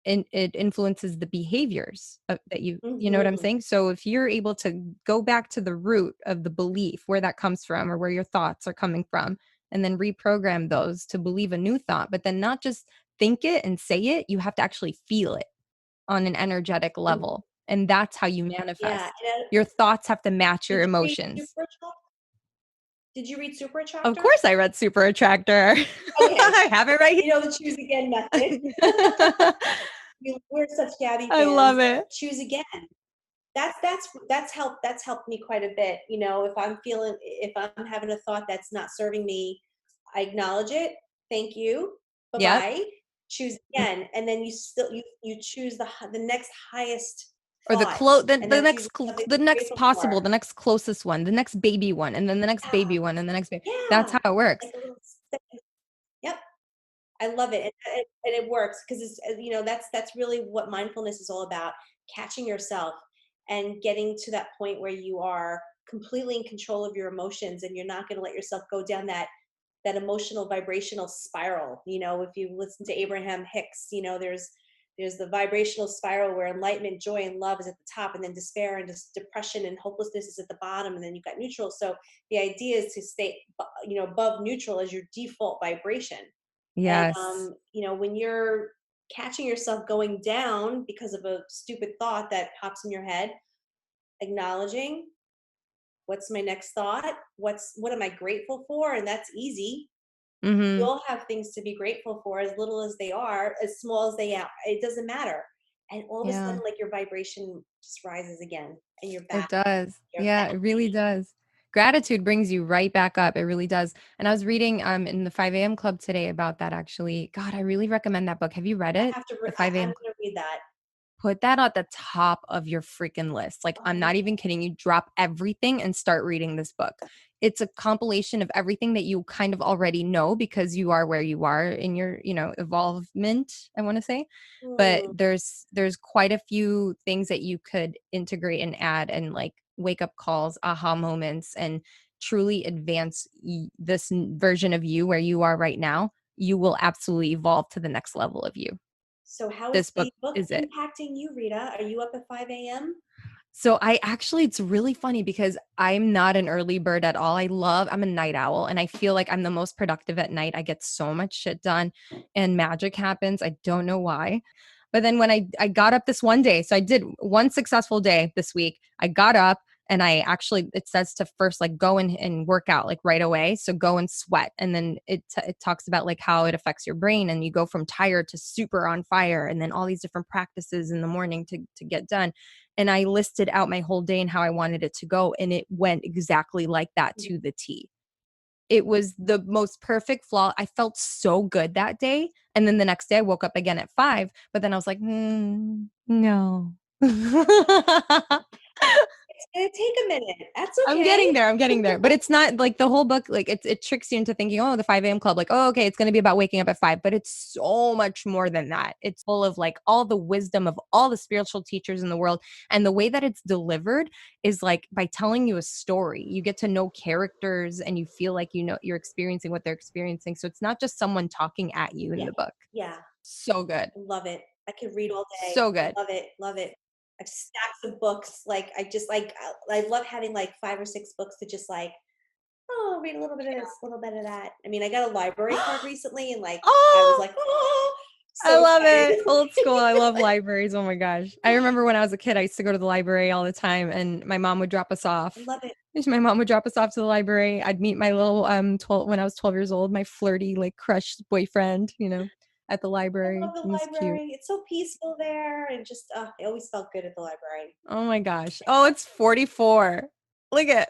[SPEAKER 1] and it influences the behaviors that you know what I'm
[SPEAKER 2] Hmm.
[SPEAKER 1] saying? So if you're able to go back to the root of the belief, where that comes from or where your thoughts are coming from, and then reprogram those to believe a new thought, but then not just think it and say it, you have to actually feel it on an energetic level. And that's how you
[SPEAKER 2] Yeah.
[SPEAKER 1] manifest.
[SPEAKER 2] And,
[SPEAKER 1] Your thoughts have to match your
[SPEAKER 2] did you read
[SPEAKER 1] emotions.
[SPEAKER 2] Super Did you read Super
[SPEAKER 1] Of
[SPEAKER 2] Attractor?
[SPEAKER 1] course I read Super Attractor.
[SPEAKER 2] Okay.
[SPEAKER 1] I have it right
[SPEAKER 2] You know the choose again method.
[SPEAKER 1] here.
[SPEAKER 2] We're such Gabby
[SPEAKER 1] I
[SPEAKER 2] fans.
[SPEAKER 1] love it.
[SPEAKER 2] Choose again. That's helped me quite a bit. If I'm having a thought that's not serving me, I acknowledge it. thank you,
[SPEAKER 1] Yep.
[SPEAKER 2] bye-bye, choose again, and then you choose the next highest
[SPEAKER 1] Or
[SPEAKER 2] thought, and
[SPEAKER 1] the
[SPEAKER 2] that's
[SPEAKER 1] next
[SPEAKER 2] usually something to
[SPEAKER 1] the
[SPEAKER 2] be
[SPEAKER 1] next
[SPEAKER 2] grateful
[SPEAKER 1] possible,
[SPEAKER 2] for.
[SPEAKER 1] the next closest one, the next baby one, and then the next
[SPEAKER 2] Yeah,
[SPEAKER 1] baby one, and the next baby. That's
[SPEAKER 2] yeah,
[SPEAKER 1] how it
[SPEAKER 2] like
[SPEAKER 1] works.
[SPEAKER 2] a little stepping. Yep, I love it, and it works because it's, that's really what mindfulness is all about, catching yourself and getting to that point where you are completely in control of your emotions, and you're not gonna let yourself go down that emotional vibrational spiral. If you listen to Abraham Hicks, there's the vibrational spiral where enlightenment, joy, and love is at the top, and then despair and depression and hopelessness is at the bottom, and then you've got neutral. So the idea is to stay above neutral as your default vibration. And
[SPEAKER 1] Yes.
[SPEAKER 2] when you're catching yourself going down because of a stupid thought that pops in your head, acknowledging, what's my next thought, what am I grateful for, and that's easy. We
[SPEAKER 1] Mhm.
[SPEAKER 2] all have things to be grateful for, as little as they are, as small as they are. It doesn't matter. And all of a
[SPEAKER 1] Yeah.
[SPEAKER 2] sudden, like, your vibration just rises again, and you're back.
[SPEAKER 1] It does.
[SPEAKER 2] You're
[SPEAKER 1] Yeah,
[SPEAKER 2] back.
[SPEAKER 1] it really does. Gratitude brings you right back up. It really does. And I was reading in the 5 a.m. club today about that actually. God, I really recommend that book. Have you read
[SPEAKER 2] I
[SPEAKER 1] it?
[SPEAKER 2] have to.
[SPEAKER 1] The 5
[SPEAKER 2] I'm
[SPEAKER 1] a.m.
[SPEAKER 2] going to read that.
[SPEAKER 1] Put that at the top of your freaking list. Like, I'm
[SPEAKER 2] Oh,
[SPEAKER 1] not even kidding you. Drop everything and start reading this book. It's a compilation of everything that you kind of already know because you are where you are in your, evolvement, I want to say. But
[SPEAKER 2] hmm.
[SPEAKER 1] there's quite a few things that you could integrate and add and like wake up calls, aha moments, and truly advance version of you where you are right now. You will absolutely evolve to the next level of you.
[SPEAKER 2] So, how is
[SPEAKER 1] This book
[SPEAKER 2] the book
[SPEAKER 1] is it.
[SPEAKER 2] impacting you, Rita? Are you up at 5 a.m.?
[SPEAKER 1] So it's really funny because I'm not an early bird at all. I'm a night owl and I feel like I'm the most productive at night. I get so much shit done and magic happens. I don't know why. But then when I got up this one day, so I did one successful day this week. I got up and it says to first like go and work out like right away. So go and sweat. And then it talks about like how it affects your brain and you go from tired to super on fire and then all these different practices in the morning to get done. And I listed out my whole day and how I wanted it to go. And it went exactly like that
[SPEAKER 2] Mhm.
[SPEAKER 1] to the T. It was the most perfect flaw. I felt so good that day. And then the next day I woke up again at 5, but then I was like, no.
[SPEAKER 2] It's going to take a minute. That's
[SPEAKER 1] I'm
[SPEAKER 2] okay.
[SPEAKER 1] getting there. I'm getting there. But it's not like the whole book, like it tricks you into thinking, oh, the 5 a.m. club, like, oh, okay, it's going to be about waking up at 5. But it's so much more than that. It's full of like all the wisdom of all the spiritual teachers in the world. And the way that it's delivered is like by telling you a story. You get to know characters and you feel like you're experiencing what they're experiencing. So it's not just someone talking at you in
[SPEAKER 2] Yeah.
[SPEAKER 1] the book.
[SPEAKER 2] Yeah.
[SPEAKER 1] So good.
[SPEAKER 2] Love it. I could read all day.
[SPEAKER 1] So good.
[SPEAKER 2] Love it. Love it. I have stacks of books. Like, I just like, I love having like 5 or 6 books to just like, oh, read a little bit of this, a little bit of that. I mean, I got a library card recently, and like I was
[SPEAKER 1] Oh,
[SPEAKER 2] like, oh,
[SPEAKER 1] I
[SPEAKER 2] so
[SPEAKER 1] love
[SPEAKER 2] excited.
[SPEAKER 1] it. Old school. I love libraries. Oh my gosh. I remember when I was a kid, I used to go to the library all the time and my mom would drop us
[SPEAKER 2] I
[SPEAKER 1] off.
[SPEAKER 2] love it.
[SPEAKER 1] My mom would drop us off to the library. I'd meet my little 12 when I was 12 years old, my flirty like crush boyfriend, at the
[SPEAKER 2] I
[SPEAKER 1] library.
[SPEAKER 2] love the
[SPEAKER 1] It was cute.
[SPEAKER 2] library. It's so peaceful there, and just I always felt good at the library.
[SPEAKER 1] Oh my gosh. Oh, it's 44. Look at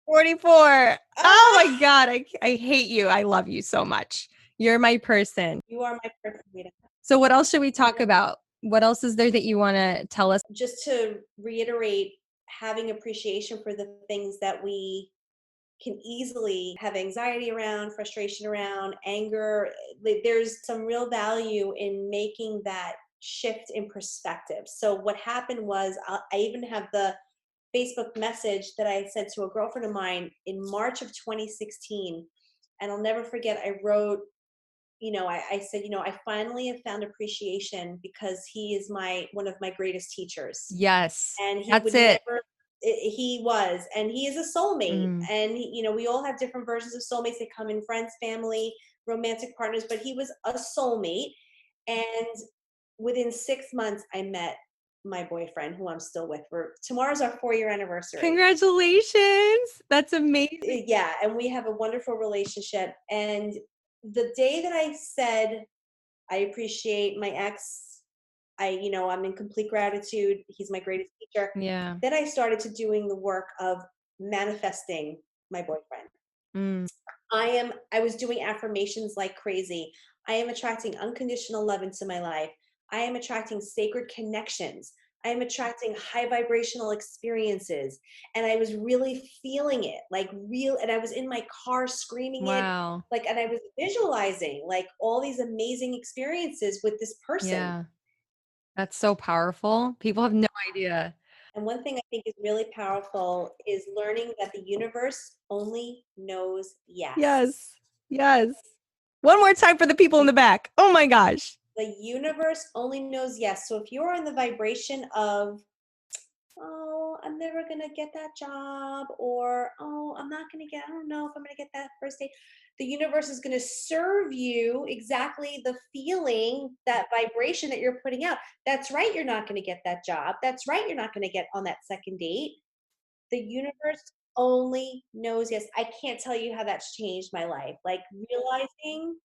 [SPEAKER 1] 44. Oh
[SPEAKER 2] Ah,
[SPEAKER 1] my God. I hate you. I love you so much. You're my person.
[SPEAKER 2] you are my perfect Rita.
[SPEAKER 1] So what else should we talk
[SPEAKER 2] Rita.
[SPEAKER 1] about? What else is there that you want to tell us?
[SPEAKER 2] Just to reiterate, having appreciation for the things that we can easily have anxiety around, frustration around, anger. There's some real value in making that shift in perspective. So, what happened was, I even have the Facebook message that I sent to a girlfriend of mine in March of 2016. And I'll never forget, I wrote, I said, I finally have found appreciation because he is one of my greatest teachers,
[SPEAKER 1] Yes.
[SPEAKER 2] and he
[SPEAKER 1] That's
[SPEAKER 2] would
[SPEAKER 1] it.
[SPEAKER 2] never. He was, and he is a soulmate,
[SPEAKER 1] Mm.
[SPEAKER 2] and we all have different versions of soulmates. They come in friends, family, romantic partners, but he was a soulmate. And within 6 months I met my boyfriend, who I'm still with. Tomorrow's our 4-year anniversary.
[SPEAKER 1] Congratulations. That's amazing.
[SPEAKER 2] Yeah, and we have a wonderful relationship. And the day that I said I appreciate my ex, I'm in complete gratitude, he's my greatest teacher.
[SPEAKER 1] Yeah.
[SPEAKER 2] Then I started to doing the work of manifesting my boyfriend.
[SPEAKER 1] Mm.
[SPEAKER 2] I was doing affirmations like crazy. I am attracting unconditional love into my life. I am attracting sacred connections. I am attracting high vibrational experiences. And I was really feeling it, like real. And I was in my car screaming it,
[SPEAKER 1] Wow.
[SPEAKER 2] like, and I was visualizing like all these amazing experiences with this person.
[SPEAKER 1] Yeah. That's so powerful. People have no idea.
[SPEAKER 2] And one thing I think is really powerful is learning that the universe only knows yes.
[SPEAKER 1] Yes. Yes. One more time for the people in the back. Oh my gosh.
[SPEAKER 2] The universe only knows yes. So if you're in the vibration of, oh, I'm never going to get that job, or, oh, I'm not going to get, I don't know if I'm going to get that first date, the universe is going to serve you exactly the feeling, that vibration that you're putting out. That's right. You're not going to get that job. That's right. You're not going to get on that second date. The universe only knows yes. I can't tell you how that's changed my life. Like realizing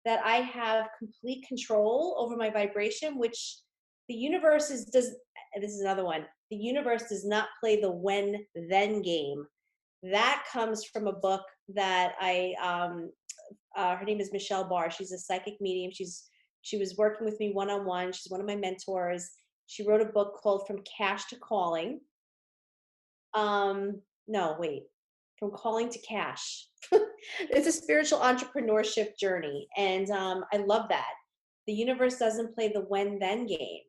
[SPEAKER 2] that I have complete control over my vibration, which the universe is does this is another one. The universe does not play the when then game. That comes from a book that her name is Michelle Barr. She's a psychic medium. She was working with me one on one. She's one of my mentors. She wrote a book called From Cash to Calling. No, wait. From calling to cash. It's a spiritual entrepreneurship journey, and I love that. The universe doesn't play the when then game.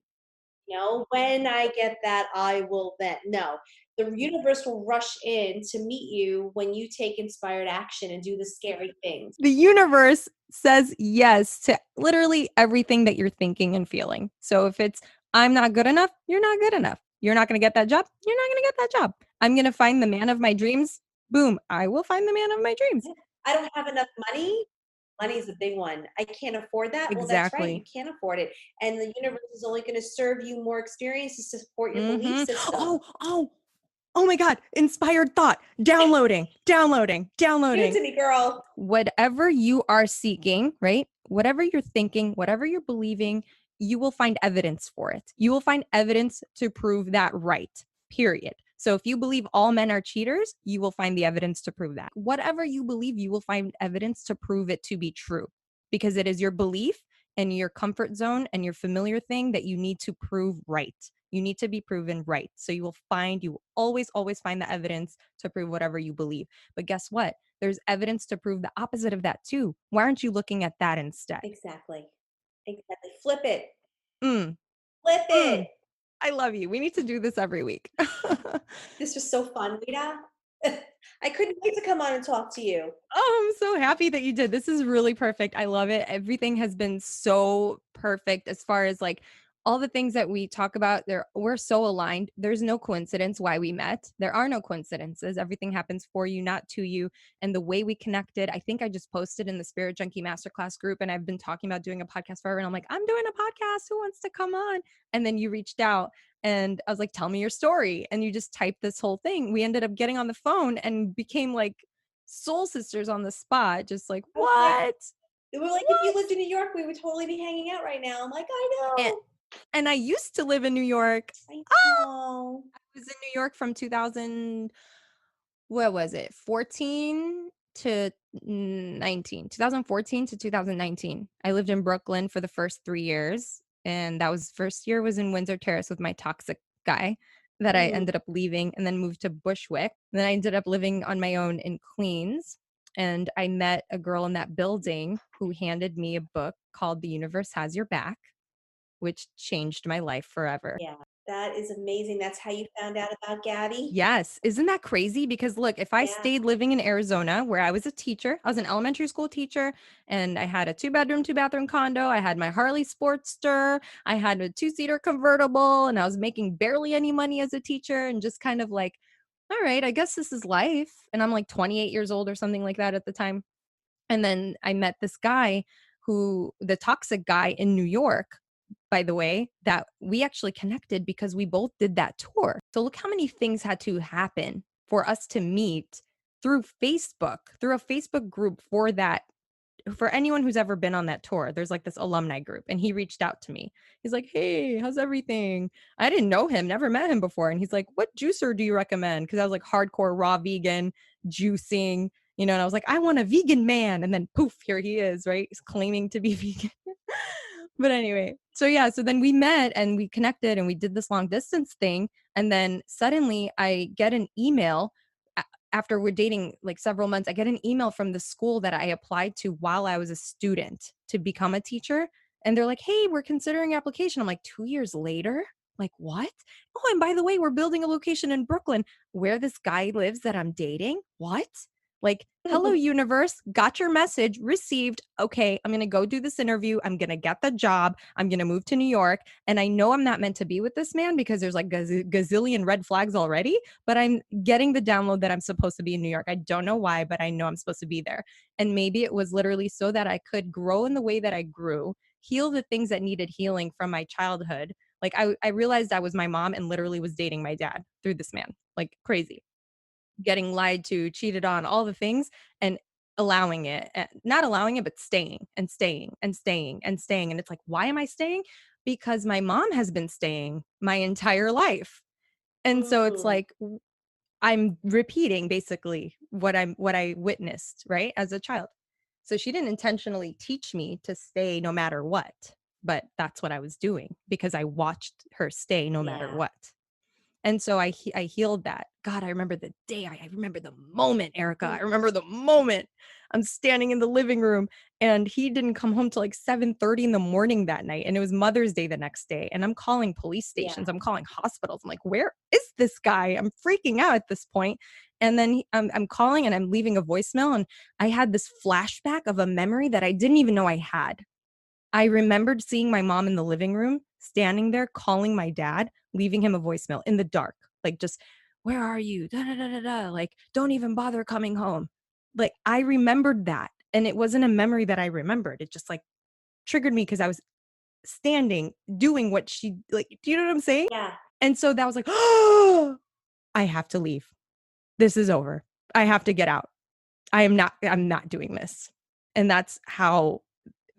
[SPEAKER 2] You know, when I get that, I will then. No, the universe will rush in to meet you when you take inspired action and do the scary things.
[SPEAKER 1] The universe says yes to literally everything that you're thinking and feeling. So if it's, I'm not good enough, you're not good enough. You're not going to get that job. You're not going to get that job. I'm going to find the man of my dreams. Boom. I will find the man of my dreams.
[SPEAKER 2] Yeah. I don't have enough money. Money is a big one. I can't afford that. Well, that's right. You
[SPEAKER 1] Exactly.
[SPEAKER 2] can't afford it. And the universe is only going to serve you more experiences to support your belief
[SPEAKER 1] Mm-hmm.
[SPEAKER 2] system.
[SPEAKER 1] Oh my God. Inspired thought. Downloading.
[SPEAKER 2] Give it to me, girl.
[SPEAKER 1] Whatever you are seeking, right? Whatever you're thinking, whatever you're believing, you will find evidence for it. You will find evidence to prove that right, period. So if you believe all men are cheaters, you will find the evidence to prove that. Whatever you believe, you will find evidence to prove it to be true because it is your belief and your comfort zone and your familiar thing that you need to prove right. You need to be proven right. So you will always find the evidence to prove whatever you believe. But guess what? There's evidence to prove the opposite of that too. Why aren't you looking at that instead?
[SPEAKER 2] Exactly. Exactly. Flip it.
[SPEAKER 1] Mm,
[SPEAKER 2] Flip it.
[SPEAKER 1] mm. I love you. We need to do this every week.
[SPEAKER 2] This was so fun, Rita. I couldn't wait to come on and talk to you.
[SPEAKER 1] Oh, I'm so happy that you did. This is really perfect. I love it. Everything has been so perfect as far as like all the things that we talk about. We're so aligned. There's no coincidence why we met. There are no coincidences. Everything happens for you, not to you. And the way we connected, I think I just posted in the Spirit Junkie Masterclass group, and I've been talking about doing a podcast forever. And I'm like, I'm doing a podcast. Who wants to come on? And then you reached out. And I was like, tell me your story. And you just typed this whole thing. We ended up getting on the phone and became like soul sisters on the spot, just like,
[SPEAKER 2] I was like,
[SPEAKER 1] what?
[SPEAKER 2] they were like, if you
[SPEAKER 1] What?
[SPEAKER 2] lived in New York, we would totally be hanging out right now. I'm like, I
[SPEAKER 1] And,
[SPEAKER 2] know.
[SPEAKER 1] and I used to live in New York.
[SPEAKER 2] I
[SPEAKER 1] Ah,
[SPEAKER 2] know.
[SPEAKER 1] I was in New York from 2000, what was it? 14 to 19, 2014 to 2019. I lived in Brooklyn for the first 3 years. And that was first year was in Windsor Terrace with my toxic guy that I
[SPEAKER 2] Mm,
[SPEAKER 1] ended up leaving and then moved to Bushwick. Then I ended up living on my own in Queens. And I met a girl in that building who handed me a book called The Universe Has Your Back, which changed my life forever.
[SPEAKER 2] yeah, that is amazing. That's how you found out about Gabby?
[SPEAKER 1] Yes. Isn't that crazy? Because look, if I
[SPEAKER 2] Yeah.
[SPEAKER 1] stayed living in Arizona where I was a teacher, I was an elementary school teacher and I had a 2 bedroom, 2 bathroom condo. I had my Harley Sportster. I had a 2-seater convertible and I was making barely any money as a teacher and just kind of like, all right, I guess this is life. And I'm like 28 years old or something like that at the time. And then I met this guy the toxic guy in New York, by the way, that we actually connected because we both did that tour. So look how many things had to happen for us to meet through Facebook, through a Facebook group for that. For anyone who's ever been on that tour, there's like this alumni group, and he reached out to me. He's like, hey, how's everything? I didn't know him, never met him before. And he's like, what juicer do you recommend? Because I was like hardcore raw vegan, juicing, And I was like, I want a vegan man. And then poof, here he is, right? He's claiming to be vegan. But anyway, so yeah, so then we met and we connected and we did this long distance thing. And then suddenly I get an email after we're dating like several months. I get an email from the school that I applied to while I was a student to become a teacher. And they're like, hey, we're considering application. I'm like, 2 years later? Like, what? Oh, and by the way, we're building a location in Brooklyn where this guy lives that I'm dating. What? Like, hello, universe, got your message, received. Okay, I'm going to go do this interview. I'm going to get the job. I'm going to move to New York. And I know I'm not meant to be with this man because there's like gazillion red flags already, but I'm getting the download that I'm supposed to be in New York. I don't know why, but I know I'm supposed to be there. And maybe it was literally so that I could grow in the way that I grew, heal the things that needed healing from my childhood. Like, I realized I was my mom and literally was dating my dad through this man, like crazy, getting lied to, cheated on, all the things, and allowing it, not allowing it, but staying and staying and staying and staying. And it's like, why am I staying? Because my mom has been staying my entire life. And so it's
[SPEAKER 2] Mm,
[SPEAKER 1] like, I'm repeating basically what I witnessed, right, as a child. So she didn't intentionally teach me to stay no matter what, but that's what I was doing because I watched her stay no matter
[SPEAKER 2] yeah.
[SPEAKER 1] what. And so I healed that. God, I remember the day. I remember the moment, Erica. I
[SPEAKER 2] Mm,
[SPEAKER 1] remember the moment. I'm standing in the living room and he didn't come home till like 7:30 in the morning that night. And it was Mother's Day the next day. And I'm calling police
[SPEAKER 2] yeah.
[SPEAKER 1] stations. I'm calling hospitals. I'm like, where is this guy? I'm freaking out at this point. And then I'm calling and I'm leaving a voicemail. And I had this flashback of a memory that I didn't even know I had. I remembered seeing my mom in the living room, standing there, calling my dad, leaving him a voicemail in the dark, like just, where are you? Da, da, da, da, da. Like, don't even bother coming home. Like, I remembered that. And it wasn't a memory that I remembered. It just like triggered me because I was standing, doing what she, like, do you know what I'm saying?
[SPEAKER 2] Yeah.
[SPEAKER 1] And so that was like, oh, I have to leave. This is over. I have to get out. I'm not doing this. And that's how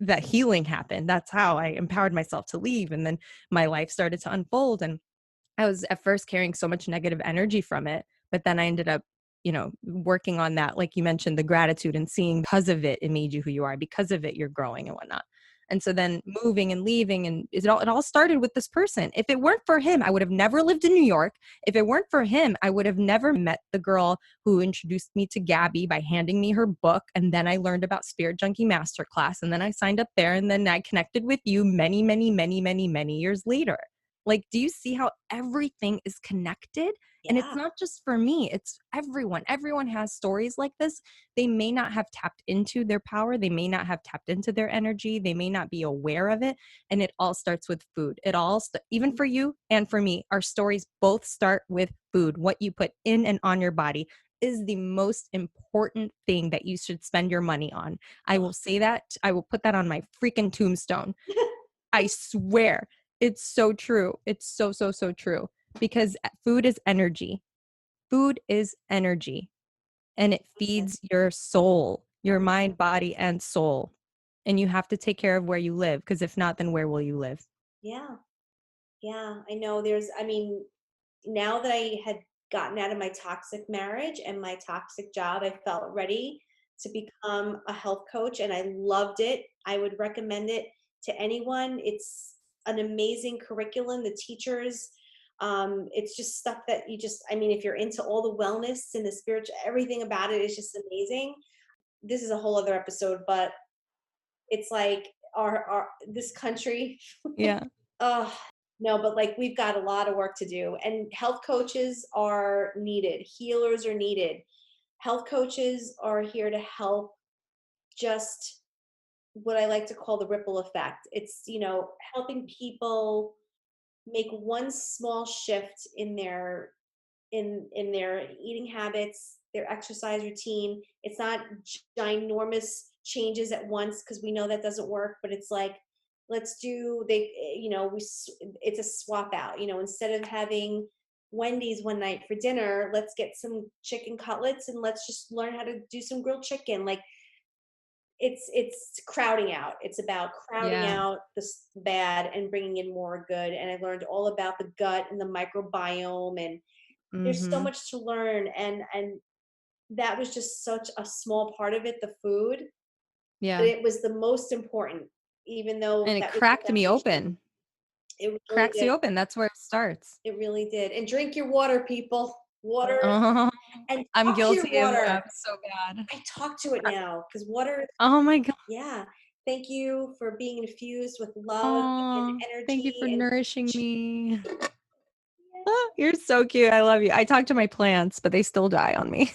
[SPEAKER 1] that healing happened. That's how I empowered myself to leave. And then my life started to unfold. And I was at first carrying so much negative energy from it, but then I ended up, working on that. Like you mentioned, the gratitude and seeing because of it, it made you who you are. Because of it, you're growing and whatnot. And so then moving and leaving, and it all started with this person. If it weren't for him, I would have never lived in New York. If it weren't for him, I would have never met the girl who introduced me to Gabby by handing me her book. And then I learned about Spirit Junkie Masterclass. And then I signed up there. And then I connected with you many, many, many, many, many years later. Like, do you see how everything is connected? And it's
[SPEAKER 2] Yeah.
[SPEAKER 1] not just for me, it's everyone. Everyone has stories like this. They may not have tapped into their power. They may not have tapped into their energy. They may not be aware of it. And it all starts with food. It all, even for you and for me, our stories both start with food. What you put in and on your body is the most important thing that you should spend your money on. I will say that. I will put that on my freaking tombstone. I swear. It's so true. It's so, so, so true. Because food is energy. Food is energy. And it
[SPEAKER 2] Yeah.
[SPEAKER 1] feeds your soul, your mind, body, and soul. And you have to take care of where you live. Because if not, then where will you live?
[SPEAKER 2] Yeah. Yeah. I know I mean, now that I had gotten out of my toxic marriage and my toxic job, I felt ready to become a health coach and I loved it. I would recommend it to anyone. It's an amazing curriculum. The teachers, it's just stuff that I mean, if you're into all the wellness and the spiritual, everything about it is just amazing. This is a whole other episode, but it's like our this country.
[SPEAKER 1] Yeah.
[SPEAKER 2] Oh, no, but like we've got a lot of work to do, and health coaches are needed, healers are needed. Health coaches are here to help just what I like to call the ripple effect. It's, helping people make one small shift in their eating habits, their exercise routine. It's not ginormous changes at once because we know that doesn't work, but it's like let's do they you know we it's a swap out, instead of having Wendy's one night for dinner, let's get some chicken cutlets and let's just learn how to do some grilled chicken. Like it's crowding out. It's about crowding
[SPEAKER 1] Yeah.
[SPEAKER 2] out the bad and bringing in more good. And I learned all about the gut and the microbiome, and there's so
[SPEAKER 1] Mm-hmm.
[SPEAKER 2] much to learn. And that was just such a small part of it, the food, but
[SPEAKER 1] Yeah.
[SPEAKER 2] it was the most important, even though
[SPEAKER 1] And it
[SPEAKER 2] that was the
[SPEAKER 1] cracked me
[SPEAKER 2] foundation.
[SPEAKER 1] open.
[SPEAKER 2] It really
[SPEAKER 1] Cracks you
[SPEAKER 2] did.
[SPEAKER 1] open. That's where it starts.
[SPEAKER 2] It really did. And drink your water, people. Water,
[SPEAKER 1] Oh,
[SPEAKER 2] and
[SPEAKER 1] I'm
[SPEAKER 2] talk to your
[SPEAKER 1] guilty of
[SPEAKER 2] water.
[SPEAKER 1] that so bad.
[SPEAKER 2] I talk to it now because water,
[SPEAKER 1] Oh my God.
[SPEAKER 2] yeah. Thank you for being infused with love and
[SPEAKER 1] Oh, thank you for
[SPEAKER 2] energy and
[SPEAKER 1] nourishing me. Oh, you're so cute. I love you. I talk to my plants, but they still die on me.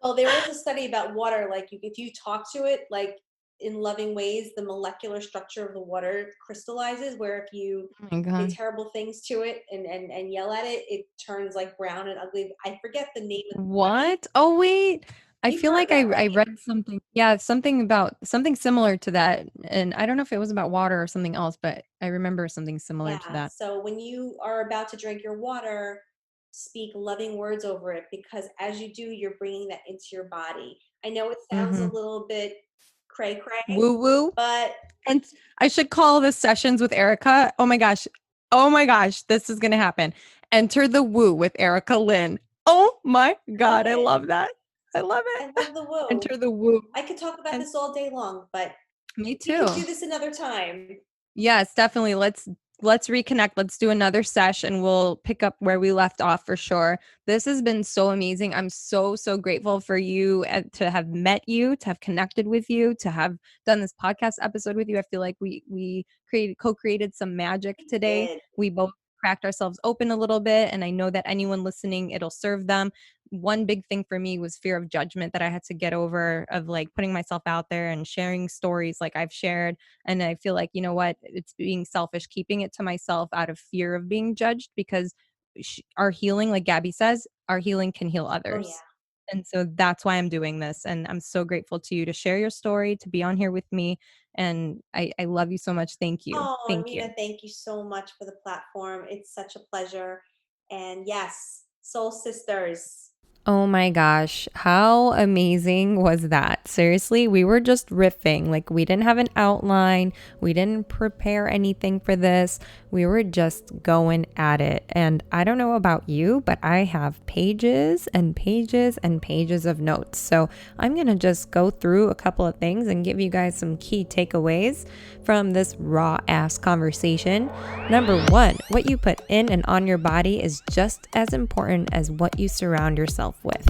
[SPEAKER 2] well, there is a study about water. Like, if you talk to it, like in loving ways, the molecular structure of the water crystallizes. Where if you
[SPEAKER 1] Oh my
[SPEAKER 2] say
[SPEAKER 1] God.
[SPEAKER 2] terrible things to it and yell at it, it turns like brown and ugly. I forget the name of the study.
[SPEAKER 1] What? Oh, wait. I
[SPEAKER 2] You've
[SPEAKER 1] feel
[SPEAKER 2] heard
[SPEAKER 1] like
[SPEAKER 2] that,
[SPEAKER 1] I
[SPEAKER 2] right?
[SPEAKER 1] read something. Yeah, something about something similar to that. And I don't know if it was about water or something else, but I remember something similar to
[SPEAKER 2] Yeah.
[SPEAKER 1] that.
[SPEAKER 2] So when you are about to drink your water, speak loving words over it, because as you do, you're bringing that into your body. I know it sounds a
[SPEAKER 1] Hmm.
[SPEAKER 2] little bit cray cray,
[SPEAKER 1] Woo woo.
[SPEAKER 2] but
[SPEAKER 1] And I should call the sessions with Erica. Oh my gosh. Oh my gosh. This is going to happen. Enter the woo with Erica Lynn. Oh my
[SPEAKER 2] I love
[SPEAKER 1] God. I
[SPEAKER 2] it.
[SPEAKER 1] love that. I love
[SPEAKER 2] I
[SPEAKER 1] it.
[SPEAKER 2] love the woo.
[SPEAKER 1] Enter the woo.
[SPEAKER 2] I could talk about
[SPEAKER 1] And
[SPEAKER 2] this all day long, but
[SPEAKER 1] me
[SPEAKER 2] we can
[SPEAKER 1] too.
[SPEAKER 2] do this another time.
[SPEAKER 1] Yes, definitely. Let's reconnect. Let's do another sesh and we'll pick up where we left off for sure. This has been so amazing. I'm so grateful for you to have met you, to have connected with you, to have done this podcast episode with you. I feel like we created co-created some magic
[SPEAKER 2] We
[SPEAKER 1] today.
[SPEAKER 2] did.
[SPEAKER 1] We both cracked ourselves open a little bit and I know that anyone listening it'll serve them. One big thing for me was fear of judgment that I had to get over of like putting myself out there and sharing stories like I've shared, and I feel like, you know what, it's being selfish, keeping it to myself out of fear of being judged because our healing, like Gabby says, our healing can heal
[SPEAKER 2] Oh yeah.
[SPEAKER 1] others. And so that's why I'm doing this. And I'm so grateful to you to share your story, to be on here with me. And I love you so much. Thank you.
[SPEAKER 2] Oh,
[SPEAKER 1] Thank you.
[SPEAKER 2] Amina, thank you so much for the platform. It's such a pleasure. And yes, soul sisters.
[SPEAKER 1] Oh my gosh, how amazing was that? Seriously, we were just riffing. Like, we didn't have an outline, we didn't prepare anything for this. We were just going at it. And I don't know about you, but I have pages and pages and pages of notes. So I'm going to just go through a couple of things and give you guys some key takeaways from this raw ass conversation. Number one, what you put in and on your body is just as important as what you surround yourself with.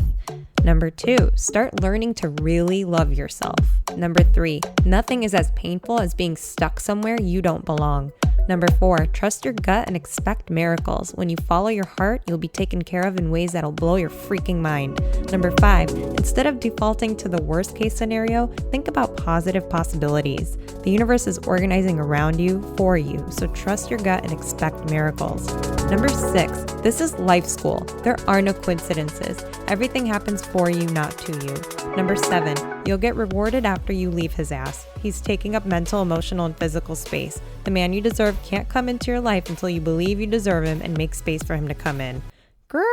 [SPEAKER 1] Number two, start learning to really love yourself. Number three, nothing is as painful as being stuck somewhere you don't belong. Number four, trust your gut and expect miracles. When you follow your heart, you'll be taken care of in ways that'll blow your freaking mind. Number five, instead of defaulting to the worst case scenario, think about positive possibilities. The universe is organizing around you for you, so trust your gut and expect miracles. Number six, this is life school. There are no coincidences. Everything happens for you, not to you. Number seven, you'll get rewarded after you leave his ass. He's taking up mental, emotional, and physical space. The man you deserve can't come into your life until you believe you deserve him and make space for him to come in. Girl!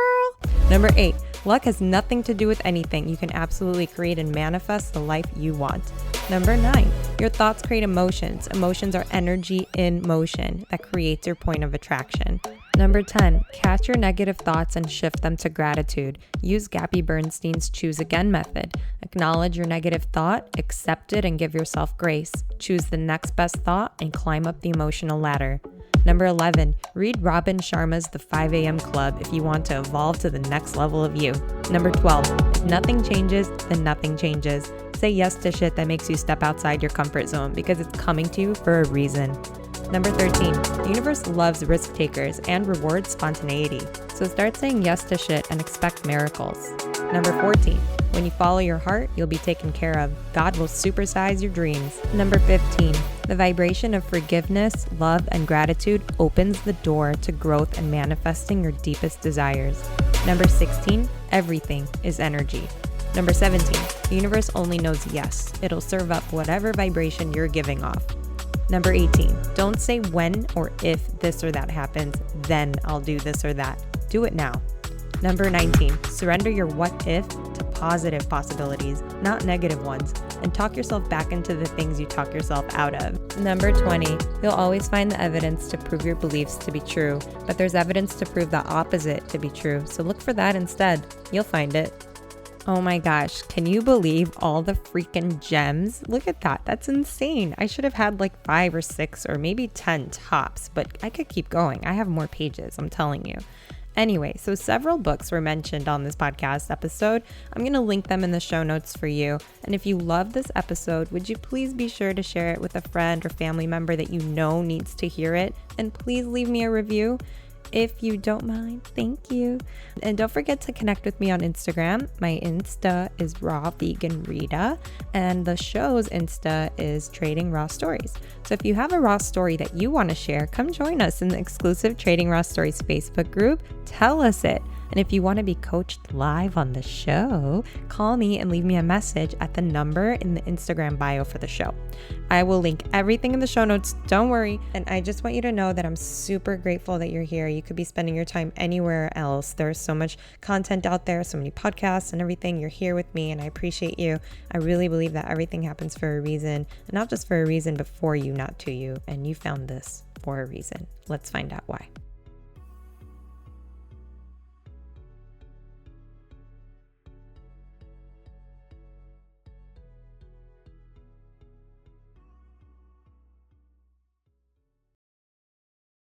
[SPEAKER 1] Number eight, luck has nothing to do with anything. You can absolutely create and manifest the life you want. Number nine, your thoughts create emotions. Emotions are energy in motion that creates your point of attraction. Number 10, catch your negative thoughts and shift them to gratitude. Use Gabby Bernstein's choose again method. Acknowledge your negative thought, accept it, and give yourself grace. Choose the next best thought and climb up the emotional ladder. Number 11, read Robin Sharma's The 5 a.m. Club if you want to evolve to the next level of you. Number 12, if nothing changes, then nothing changes. Say yes to shit that makes you step outside your comfort zone because it's coming to you for a reason. Number 13, the universe loves risk takers and rewards spontaneity. So start saying yes to shit and expect miracles. Number 14, when you follow your heart, you'll be taken care of. God will supersize your dreams. Number 15, the vibration of forgiveness, love, and gratitude opens the door to growth and manifesting your deepest desires. Number 16, everything is energy. Number 17, the universe only knows yes. It'll serve up whatever vibration you're giving off. Number 18, don't say when or if this or that happens, then I'll do this or that. Do it now. Number 19, surrender your what if to positive possibilities, not negative ones, and talk yourself back into the things you talk yourself out of. Number 20, you'll always find the evidence to prove your beliefs to be true, but there's evidence to prove the opposite to be true, so look for that instead. You'll find it. Oh my gosh, can you believe all the freaking gems? Look at that, that's insane. I should have had like 5 or 6 or maybe 10 tops, but I could keep going. I have more pages, I'm telling you. Anyway, so several books were mentioned on this podcast episode. I'm going to link them in the show notes for you. And if you love this episode, would you please be sure to share it with a friend or family member that you know needs to hear it? And please leave me a review. If you don't mind, thank you. And don't forget to connect with me on Instagram. My Insta is Raw Vegan Rita, and the show's Insta is Trading Raw Stories. So if you have a raw story that you want to share, come join us in the exclusive Trading Raw Stories Facebook group. Tell us it. And if you want to be coached live on the show, call me and leave me a message at the number in the Instagram bio for the show. I will link everything in the show notes, don't worry. And I just want you to know that I'm super grateful that you're here. You could be spending your time anywhere else. There's so much content out there, so many podcasts and everything. You're here with me and I appreciate you. I really believe that everything happens for a reason, and not just for a reason, but for you, not to you. And you found this for a reason. Let's find out why.